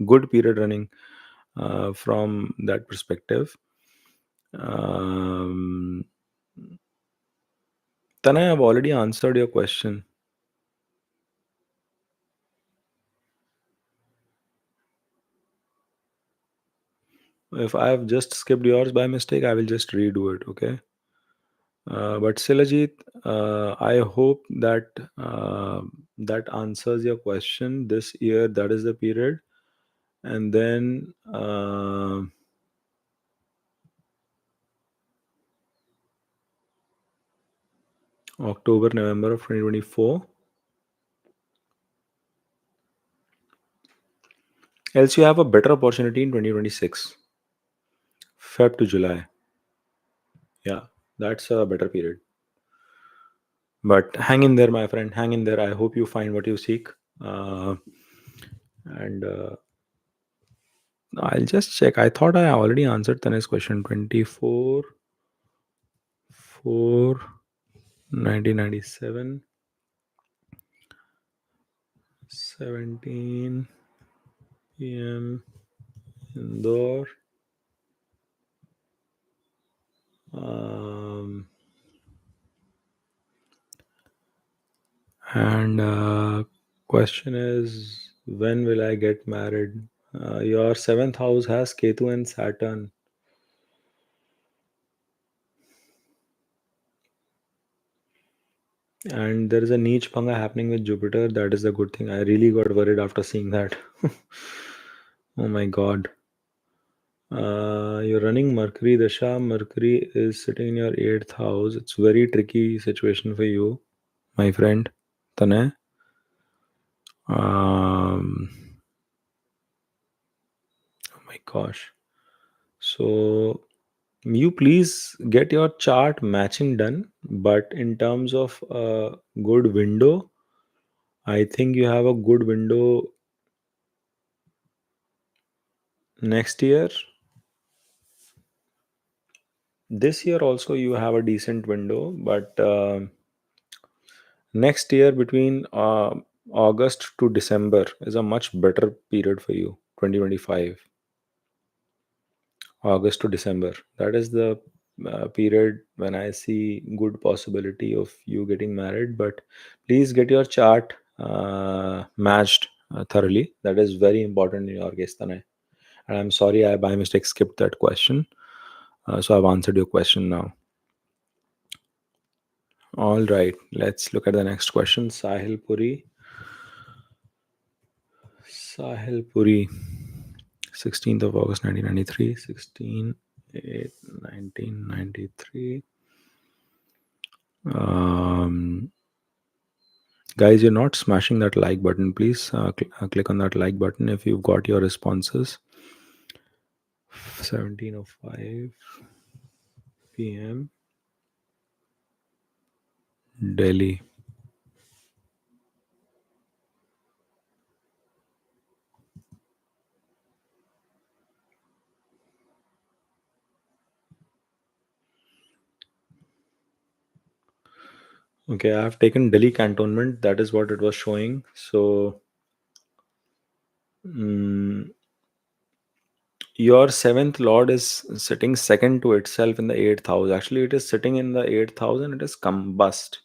good period running from that perspective. Um, Tanay, I've already answered your question. If I have just skipped yours by mistake, I will just redo it. Okay. But Silajit, I hope that that answers your question. This year, that is the period, and then October, November of 2024. Else, you have a better opportunity in 2026, Feb to July. Yeah, that's a better period. But hang in there, my friend. Hang in there. I hope you find what you seek. Uh, and I'll just check. I thought I already answered Tanay's question. 24 4 1997 17 p.m. Indore. Um, and question is, when will I get married? Your seventh house has Ketu and Saturn. And there is a niche panga happening with Jupiter. That is a good thing. I really got worried after seeing that. Oh my god. You're running Mercury Dasha. Mercury is sitting in your eighth house. It's very tricky situation for you, my friend. Tanay. Um, oh my gosh. So you please get your chart matching done. But in terms of a good window, I think you have a good window next year. This year also you have a decent window, but next year between August to December is a much better period for you. 2025, August to December. That is the period when I see good possibility of you getting married. But please get your chart matched thoroughly. That is very important in your case, Tanay. And I'm sorry I by mistake skipped that question. So I've answered your question now. All right, let's look at the next question. Sahil Puri, 16th of August 1993, 1993. Um, Guys, you're not smashing that like button. Please click on that like button if you've got your responses. 17:05 p.m. Delhi. Okay, I have taken Delhi cantonment. That is what it was showing. So, mm, your seventh lord is sitting second to itself in the eighth house. Actually, it is sitting in the eighth house and it is combust.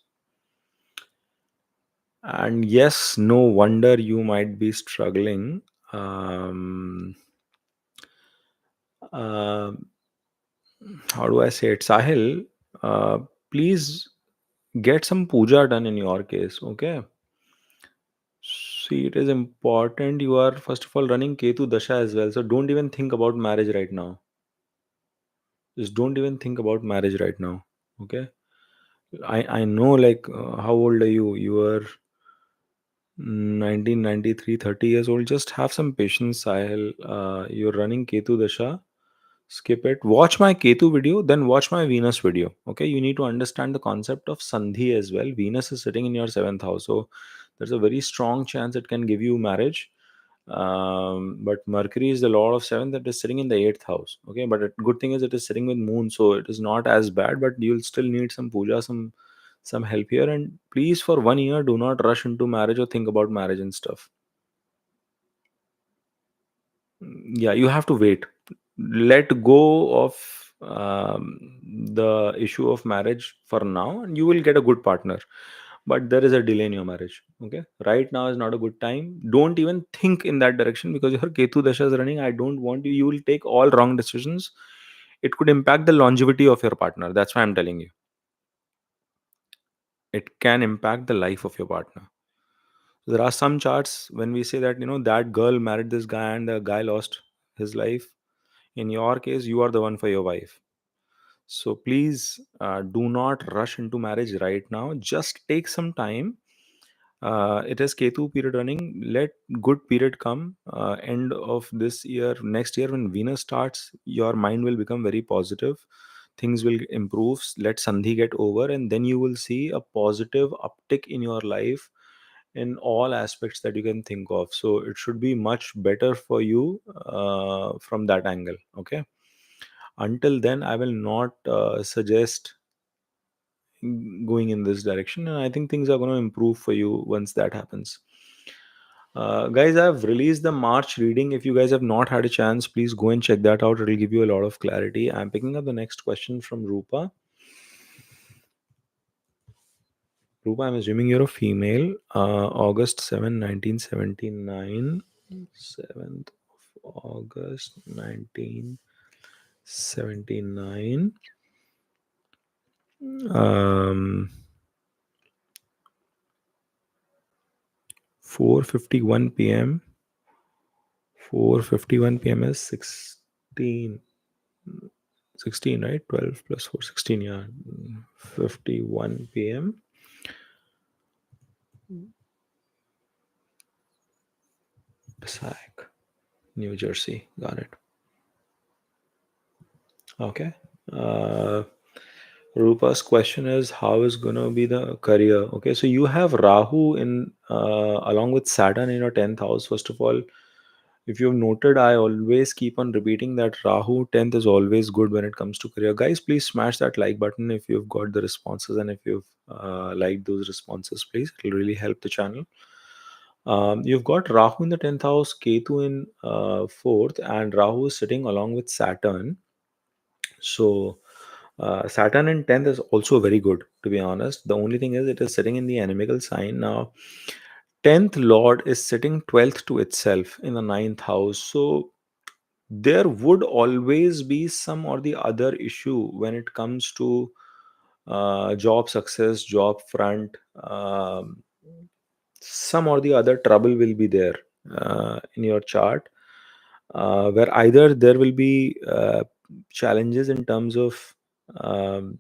And yes, no wonder you might be struggling. Um, uh, how do I say it? Sahil, please get some puja done in your case, okay? See, it is important. You are, first of all, running Ketu Dasha as well. So don't even think about marriage right now. Just don't even think about marriage right now, okay? I know, like, how old are you? You are 1993, 30 years old. Just have some patience, Sahil. You're running Ketu Dasha. Skip it. Watch my Ketu video, then watch my Venus video. Okay, you need to understand the concept of Sandhi as well. Venus is sitting in your seventh house, so there's a very strong chance it can give you marriage. But Mercury is the lord of seventh that is sitting in the eighth house. Okay, but good thing is it is sitting with Moon, so it is not as bad. But you'll still need some puja, some help here. And please, for 1 year, do not rush into marriage or think about marriage and stuff. Yeah, you have to wait. Let go of the issue of marriage for now, and you will get a good partner. But there is a delay in your marriage. Okay, right now is not a good time. Don't even think in that direction because your Ketu Dasha is running. I don't want you. You will take all wrong decisions. It could impact the longevity of your partner. That's why I'm telling you. It can impact the life of your partner. There are some charts when we say that that girl married this guy and the guy lost his life. In your case, you are the one for your wife. So please do not rush into marriage right now. Just take some time. It is Ketu period running. Let good period come. End of this year, next year when Venus starts, your mind will become very positive. Things will improve. Let Sandhi get over, and then you will see a positive uptick in your life in all aspects that you can think of. So it should be much better for you from that angle. Okay. Until then, I will not suggest going in this direction, and I think things are going to improve for you once that happens. Guys, I've released the March reading. If you guys have not had a chance, please go and check that out. It'll give you a lot of clarity. I'm picking up the next question from Rupa. Rupa, I'm assuming you're a female. August 7, 1979. 7th of August 1979. Um, 4:51 p.m. 4:51 p.m. is 16, right? 12 plus 4, 16. Yeah. 51 p.m. Passaic, New Jersey. Got it. Okay. Uh, Rupa's question is how is gonna be the career? Okay, so you have Rahu in along with Saturn in your 10th house. First of all, if you've noted, I always keep on repeating that Rahu 10th is always good when it comes to career. Guys, please smash that like button if you've got the responses and if you've liked those responses, please. It'll really help the channel. You've got Rahu in the 10th house, Ketu in 4th, and Rahu is sitting along with Saturn. So, Saturn in 10th is also very good, to be honest. The only thing is, it is sitting in the animical sign. Now, 10th Lord is sitting 12th to itself in the ninth house. So, there would always be some or the other issue when it comes to job success, job front. Some or the other trouble will be there in your chart, where either there will be challenges in terms of um,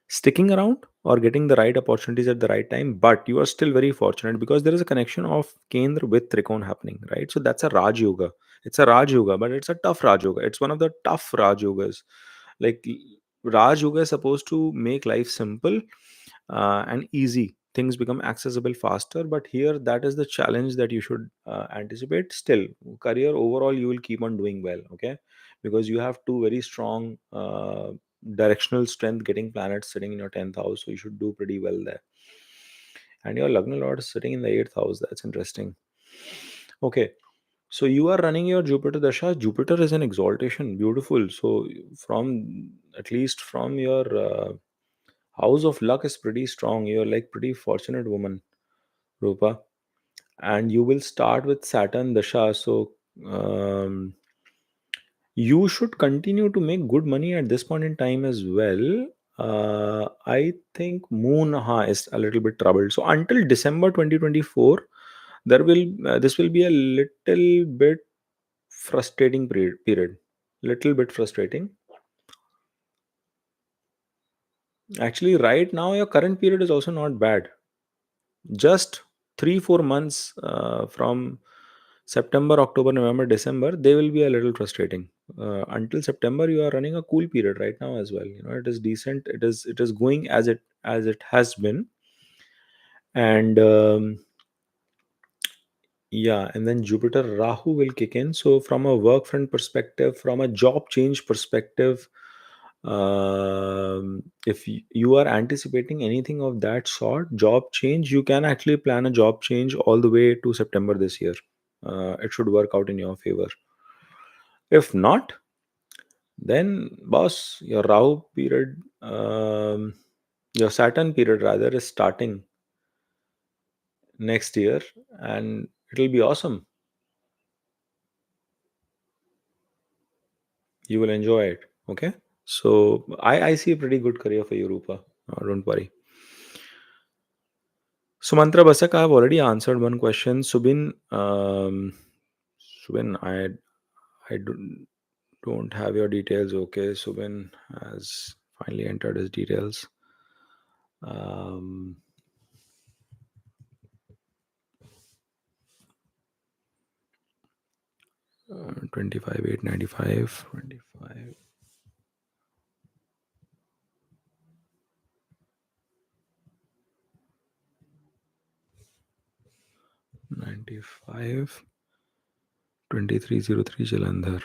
sticking around or getting the right opportunities at the right time, but you are still very fortunate because there is a connection of Kendra with Trikon happening, right? So that's a Raj Yoga. It's a Raj Yoga, but it's a tough Raj Yoga. It's one of the tough Raj Yogas. Like, Raj Yoga is supposed to make life simple and easy. Things become accessible faster, but here that is the challenge that you should anticipate. Still, career overall, you will keep on doing well, okay? Because you have two very strong directional strength getting planets sitting in your 10th house, so you should do pretty well there. And your Lagna Lord is sitting in the 8th house. That's interesting. Okay, so you are running your Jupiter Dasha. Jupiter is an exaltation. Beautiful. So, from at least from your house of luck is pretty strong. You're like pretty fortunate woman, Rupa. And you will start with Saturn Dasha. So, um, you should continue to make good money at this point in time as well. I think Moon is a little bit troubled. So until December 2024, there will this will be a little bit frustrating period. Little bit frustrating. Actually, right now your current period is also not bad. Just 3 4 months from September, October, November, December, they will be a little frustrating. Until September, you are running a cool period right now as well. You know, it is decent. It is going as it has been. And yeah, and then Jupiter Rahu will kick in. So from a work front perspective, from a job change perspective, if you are anticipating anything of that sort, job change, you can actually plan a job change all the way to September this year. It should work out in your favor. If not, then boss, your Rahu period, your Saturn period rather, is starting next year, and it'll be awesome. You will enjoy it. Okay, so I see a pretty good career for you, Rupa. Don't worry. Sumantra Basak, I have already answered one question. Subin, I don't have your details. Okay, Subin has finally entered his details. Um, 25 8 95 25 95 2303 Jalandhar.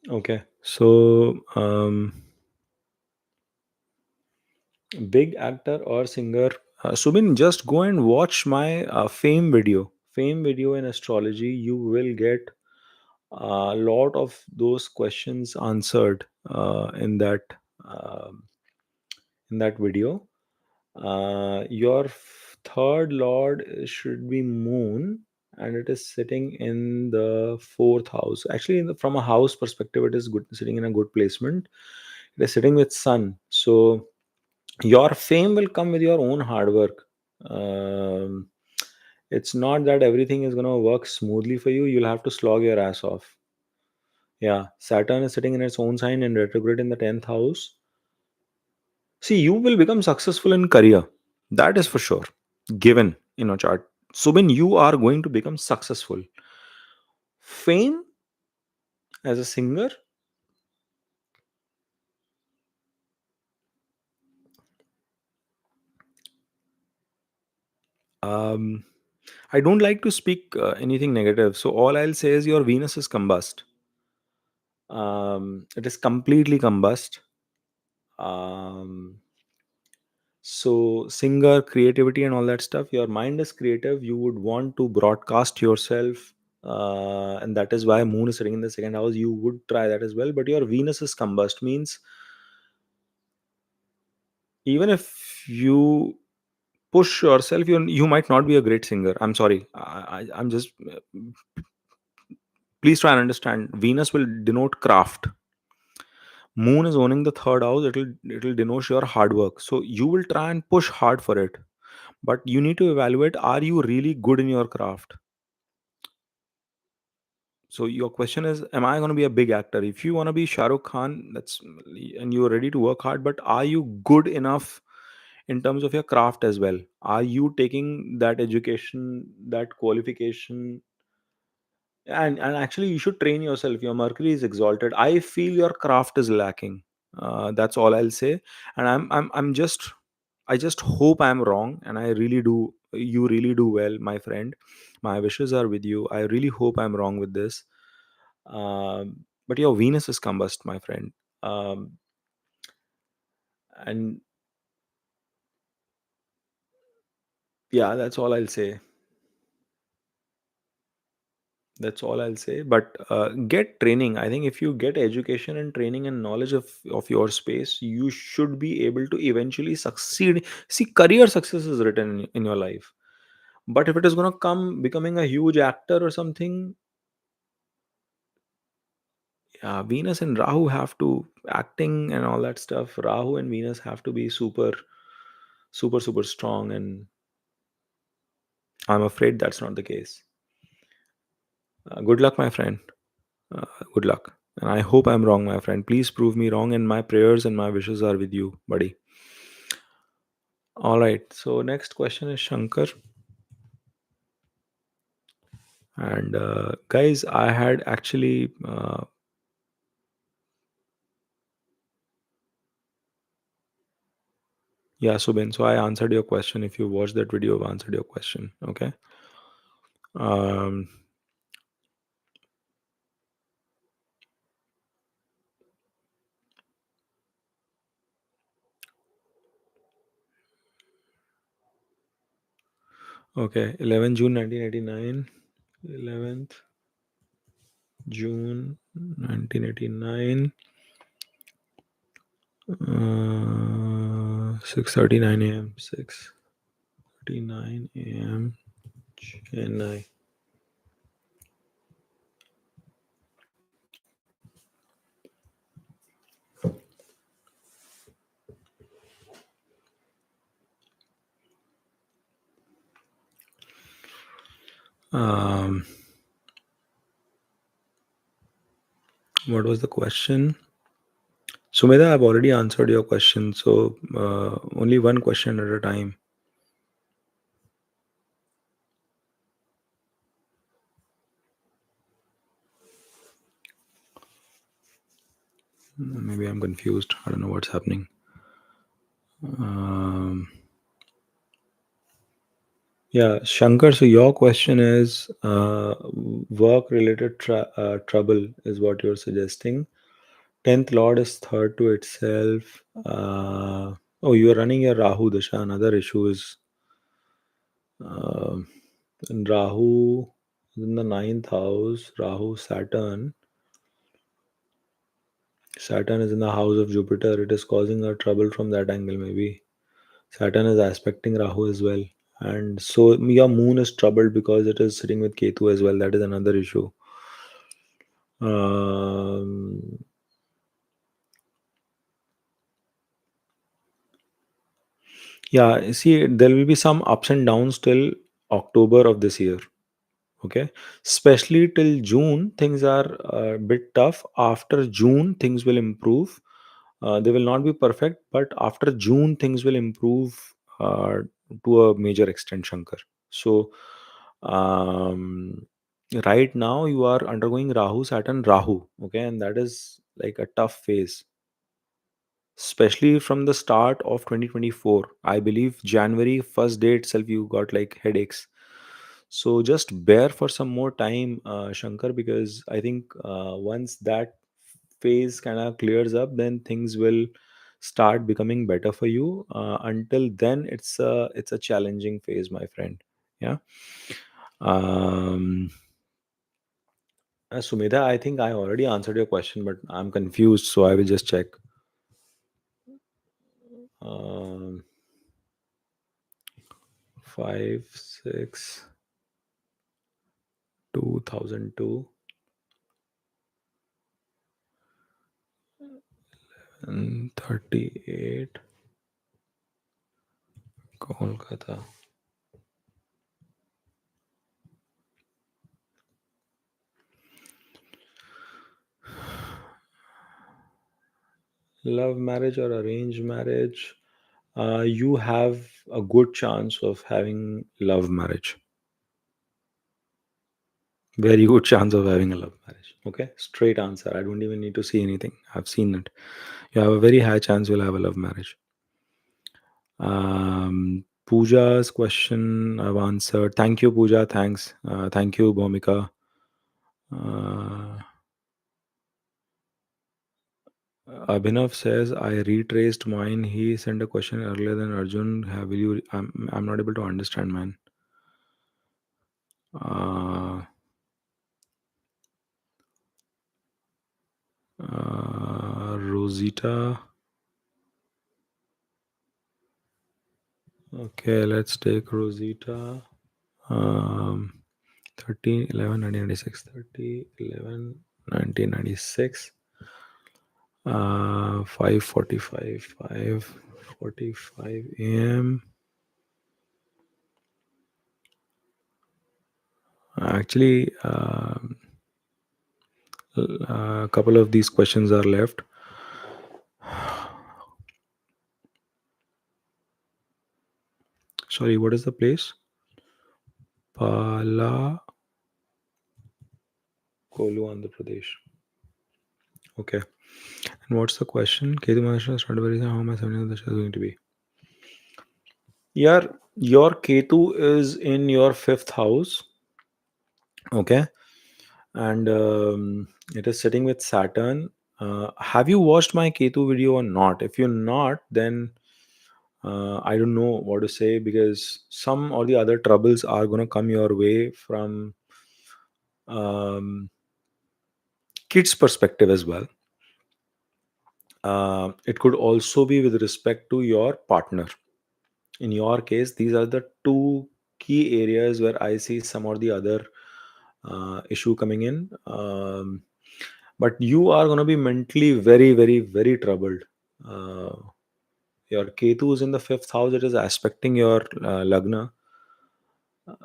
Okay, so big actor or singer. Subin, just go and watch my fame video. Fame video in astrology. You will get a lot of those questions answered um in that video. Your third lord should be Moon, and it is sitting in the fourth house. Actually, from a house perspective, it is good, sitting in a good placement. It is sitting with sun, so your fame will come with your own hard work. um, it's not that everything is going to work smoothly for you. You'll have to slog your ass off. Yeah, Saturn is sitting in its own sign in retrograde in the 10th house. See, you will become successful in career. That is for sure. Given in your chart. Subin, you are going to become successful. Fame as a singer, um, I don't like to speak anything negative. So all I'll say is your Venus is combust. It is completely combust. Um, so singer, creativity, and all that stuff. Your mind is creative. You would want to broadcast yourself, and that is why Moon is sitting in the second house. You would try that as well. But your Venus is combust means even if you push yourself, you might not be a great singer. I'm sorry. I'm just please try and understand. Venus will denote craft. Moon is owning the third house. It'll denote your hard work. So you will try and push hard for it, but you need to evaluate: are you really good in your craft? So your question is, am I going to be a big actor? If you want to be Shah Rukh Khan, that's and you're ready to work hard, but are you good enough in terms of your craft as well? Are you taking that education, that qualification? And actually, you should train yourself. Your Mercury is exalted. I feel your craft is lacking. That's all I'll say. And I'm just, I just hope I'm wrong, and I really do. You really do well, my friend. My wishes are with you. I really hope I'm wrong with this. But your Venus is combust, my friend. Um, and yeah, that's all I'll say. That's all I'll say. But get training. I think if you get education and training and knowledge of your space, you should be able to eventually succeed. See, career success is written in your life. But if it is going to come becoming a huge actor or something, yeah, Venus and Rahu have to acting and all that stuff. Rahu and Venus have to be super, super, super strong. And I'm afraid that's not the case. Good luck, my friend. Uh, Good luck. And I hope I'm wrong, my friend. Please prove me wrong, and my prayers and my wishes are with you, buddy. All right. So, next question is Shankar. And guys, I had actually, yeah, Subin. So, I answered your question. If you watched that video, I've answered your question. Okay. Um, okay. 11 June 1989. 11th June 1989. 6:39 a.m. 6:39 a.m. Chennai. Um, what was the question? Sumedha, I've already answered your question. So only one question at a time. Maybe I'm confused. I don't know what's happening. Um, yeah, Shankar. So your question is work-related trouble is what you're suggesting. 10th Lord is third to itself. Oh, you are running your Rahu Dasha. Another issue is uh, Rahu is in the ninth house. Rahu, Saturn. Saturn is in the house of Jupiter. It is causing her trouble from that angle, maybe. Saturn is aspecting Rahu as well. And so your moon is troubled because it is sitting with Ketu as well. That is another issue. Um, yeah, see, there will be some ups and downs till October of this year. Okay, especially till June, things are a bit tough. After June, things will improve. They will not be perfect, but after June, things will improve to a major extent, Shankar. So, um, right now you are undergoing Rahu, Saturn, Rahu. Okay, and that is like a tough phase, especially from the start of 2024. I believe January first day itself, you got like headaches. So just bear for some more time, Shankar, because I think once that phase kind of clears up, then things will start becoming better for you. Until then, it's a challenging phase, my friend. Yeah. Um, Sumedha, I think I already answered your question, but I'm confused, so I will just check. Um, 5, 6, 2002, and 38, Kolkata. Love marriage or arranged marriage? You have a good chance of having love marriage. Very good chance of having a love marriage. Okay, straight answer. I don't even need to see anything. I've seen it. You have a very high chance you'll have a love marriage. Pooja's question I've answered. Thank you, Pooja. Thanks. Thank you, Bhumika. Uh, Abhinav says, I retraced mine. He sent a question earlier than Arjun. Will you? I'm not able to understand, man. Uh, Rosita. Okay, let's take Rosita. Um, 30, 11, 1996. 30, 11, 1996. 5:45, 5:45 a.m. Actually, a couple of these questions are left. Sorry, what is the place? Pala Kolu, Andhra Pradesh. Okay. And what's the question? Ketu Mahashra started very how my 7th Dasha is going to be? Your Ketu is in your fifth house. Okay. And it is sitting with Saturn. Have you watched my Ketu video or not? If you're not, then I don't know what to say, because some or the other troubles are going to come your way from um, kids' perspective as well. It could also be with respect to your partner. In your case, these are the two key areas where I see some or the other issue coming in. But you are going to be mentally very, very, very troubled. Uh, your Ketu is in the fifth house, it is aspecting your Lagna.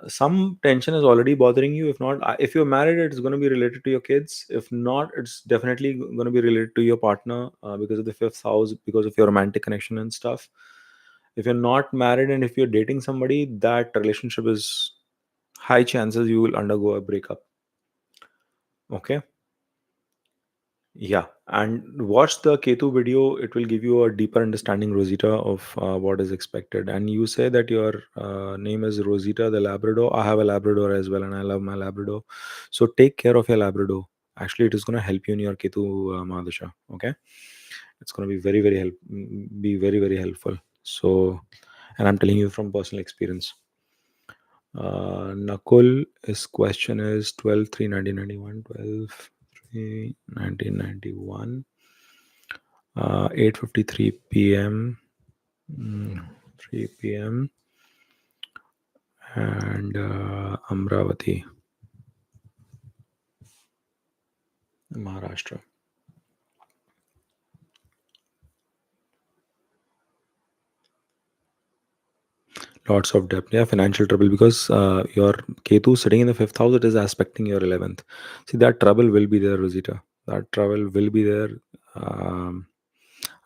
Some tension is already bothering you. If not, if you're married, it's going to be related to your kids. If not, it's definitely going to be related to your partner, because of the fifth house, because of your romantic connection and stuff. If you're not married and if you're dating somebody, that relationship is high chances you will undergo a breakup. Okay. Yeah, and watch the Ketu video. It will give you a deeper understanding, Rosita, of what is expected. And you say that your name is Rosita the Labrador. I have a Labrador as well, and I love my Labrador. So take care of your Labrador. Actually, it is going to help you in your Ketu Mahadasha. Okay, it's going to be very, very be very, very helpful. So, and I'm telling you from personal experience. Nakul, his question is 12/3/1991, 12/3/1991, 8:53 p.m. 3 p.m. and Amravati, Maharashtra. Lots of debt, yeah, financial trouble, because your Ketu sitting in the fifth house, it is aspecting your 11th. See, that trouble will be there, Rosita. That trouble will be there. Um,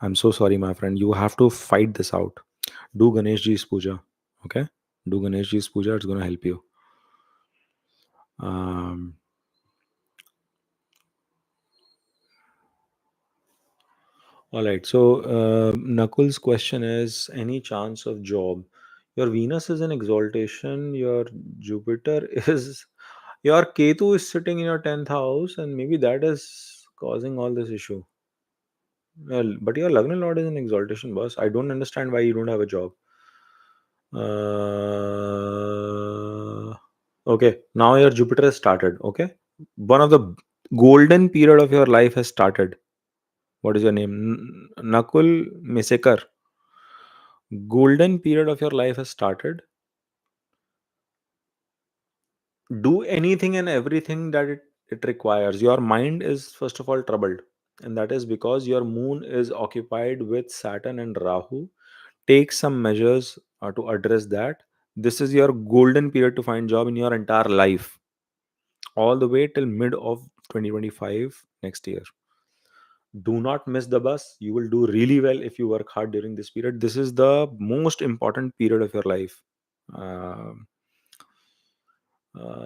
I'm so sorry, my friend. You have to fight this out. Do Ganesh Ji's puja. Okay? Do Ganesh Ji's puja. It's going to help you. Um, all right. So, Nakul's question is, any chance of job? Your Venus is in exaltation. Your Jupiter is. Your Ketu is sitting in your 10th house, and maybe that is causing all this issue. Well, but your Lagna Lord is in exaltation, boss. I don't understand why you don't have a job. Okay, now your Jupiter has started. Okay, one of the golden period of your life has started. What is your name? Nakul Misekar. Golden period of your life has started. Do anything and everything that it requires. Your mind is first of all troubled, and that is because your moon is occupied with Saturn and Rahu. Take some measures to address that. This is your golden period to find job in your entire life, all the way till mid of 2025 next year. Do not miss the bus. You will do really well if you work hard during this period. This is the most important period of your life. Uh,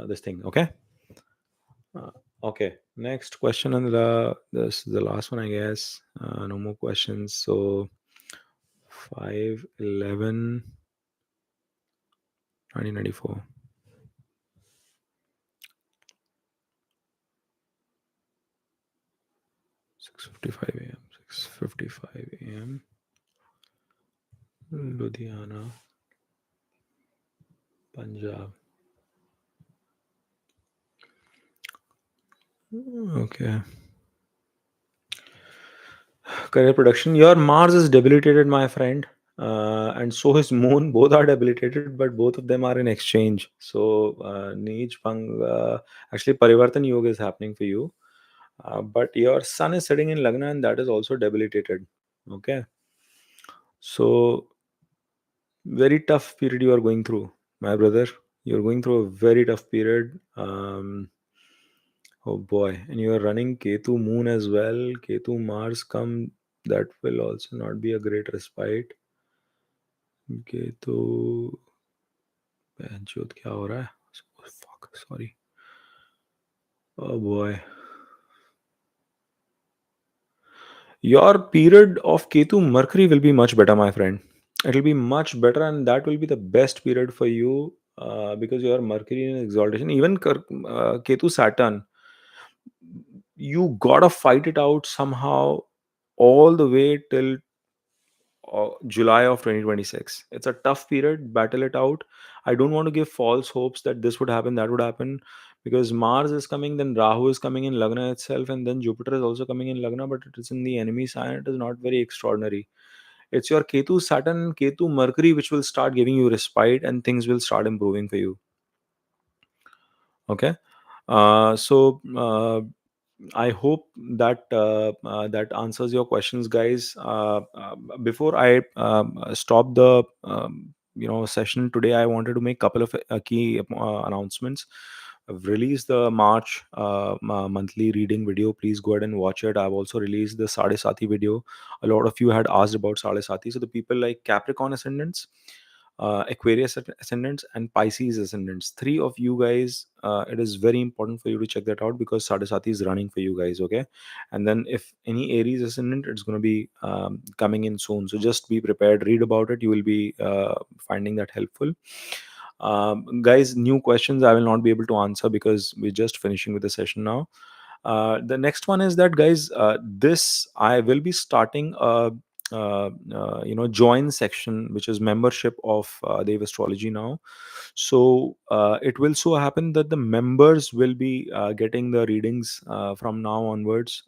this thing, okay? Uh, okay, next question on the this is the last one, I guess. No more questions. So 5/11/2024. 6:55 a.m. 6:55 a.m. Ludhiana, Punjab. Okay. Career production. Your Mars is debilitated, my friend, and so is Moon. Both are debilitated, but both of them are in exchange. So, Neej Pang, actually, Parivartan Yoga is happening for you. But your Sun is sitting in Lagna, and that is also debilitated. Okay. So, very tough period you are going through, my brother. You're going through a very tough period. Oh boy, and you are running Ketu Moon as well. Ketu Mars come. That will also not be a great respite. Ketu. बहनचोद क्या हो रहा है? Oh, fuck, sorry. Oh boy. Your period of Ketu Mercury will be much better, my friend. It will be much better, and that will be the best period for you because your Mercury in exaltation. Even Ketu Saturn, you gotta fight it out somehow all the way till July of 2026. It's a tough period, battle it out. I don't want to give false hopes that this would happen, that would happen, because Mars is coming, then Rahu is coming in Lagna itself, and then Jupiter is also coming in Lagna, but it is in the enemy sign. It is not very extraordinary. It's your Ketu Saturn, Ketu Mercury, which will start giving you respite and things will start improving for you. Okay. So I hope that that answers your questions, guys. Before I stop the session today, I wanted to make a couple of key announcements. I've released the March monthly reading video. Please go ahead and watch it. I've also released the Sade Sati video. A lot of you had asked about Sade Sati. So the people like Capricorn ascendants, Aquarius ascendants, and Pisces ascendants. Three of you guys, it is very important for you to check that out because Sadasati is running for you guys, okay? And then if any Aries ascendant, it's going to be coming in soon. So just be prepared, read about it. You will be finding that helpful. Guys, new questions I will not be able to answer because we're just finishing with the session now. The next one is that, guys, this I will be starting a join section, which is membership of Dev Astrology now. So it will so happen that the members will be getting the readings from now onwards.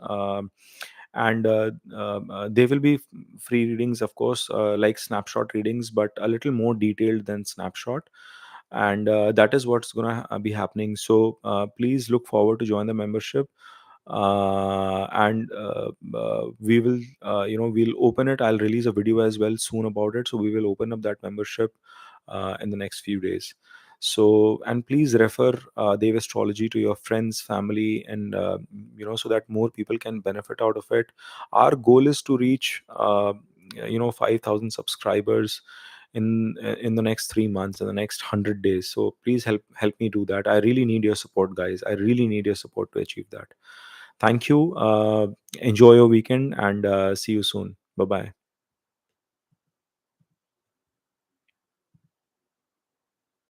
And They will be free readings, of course, like snapshot readings, but a little more detailed than snapshot. and that is what's going to be happening. So please look forward to join the membership, and we will, we'll open it. I'll release a video as well soon about it, so we will open up that membership in the next few days. So, and please refer Dev Astrology to your friends, family, and so that more people can benefit out of it. Our goal is to reach 5,000 subscribers in the next 3 months, in the next 100 days. So please help me do that. I really need your support, guys. I really need your support to achieve that. Thank you. Enjoy your weekend, and see you soon. Bye bye.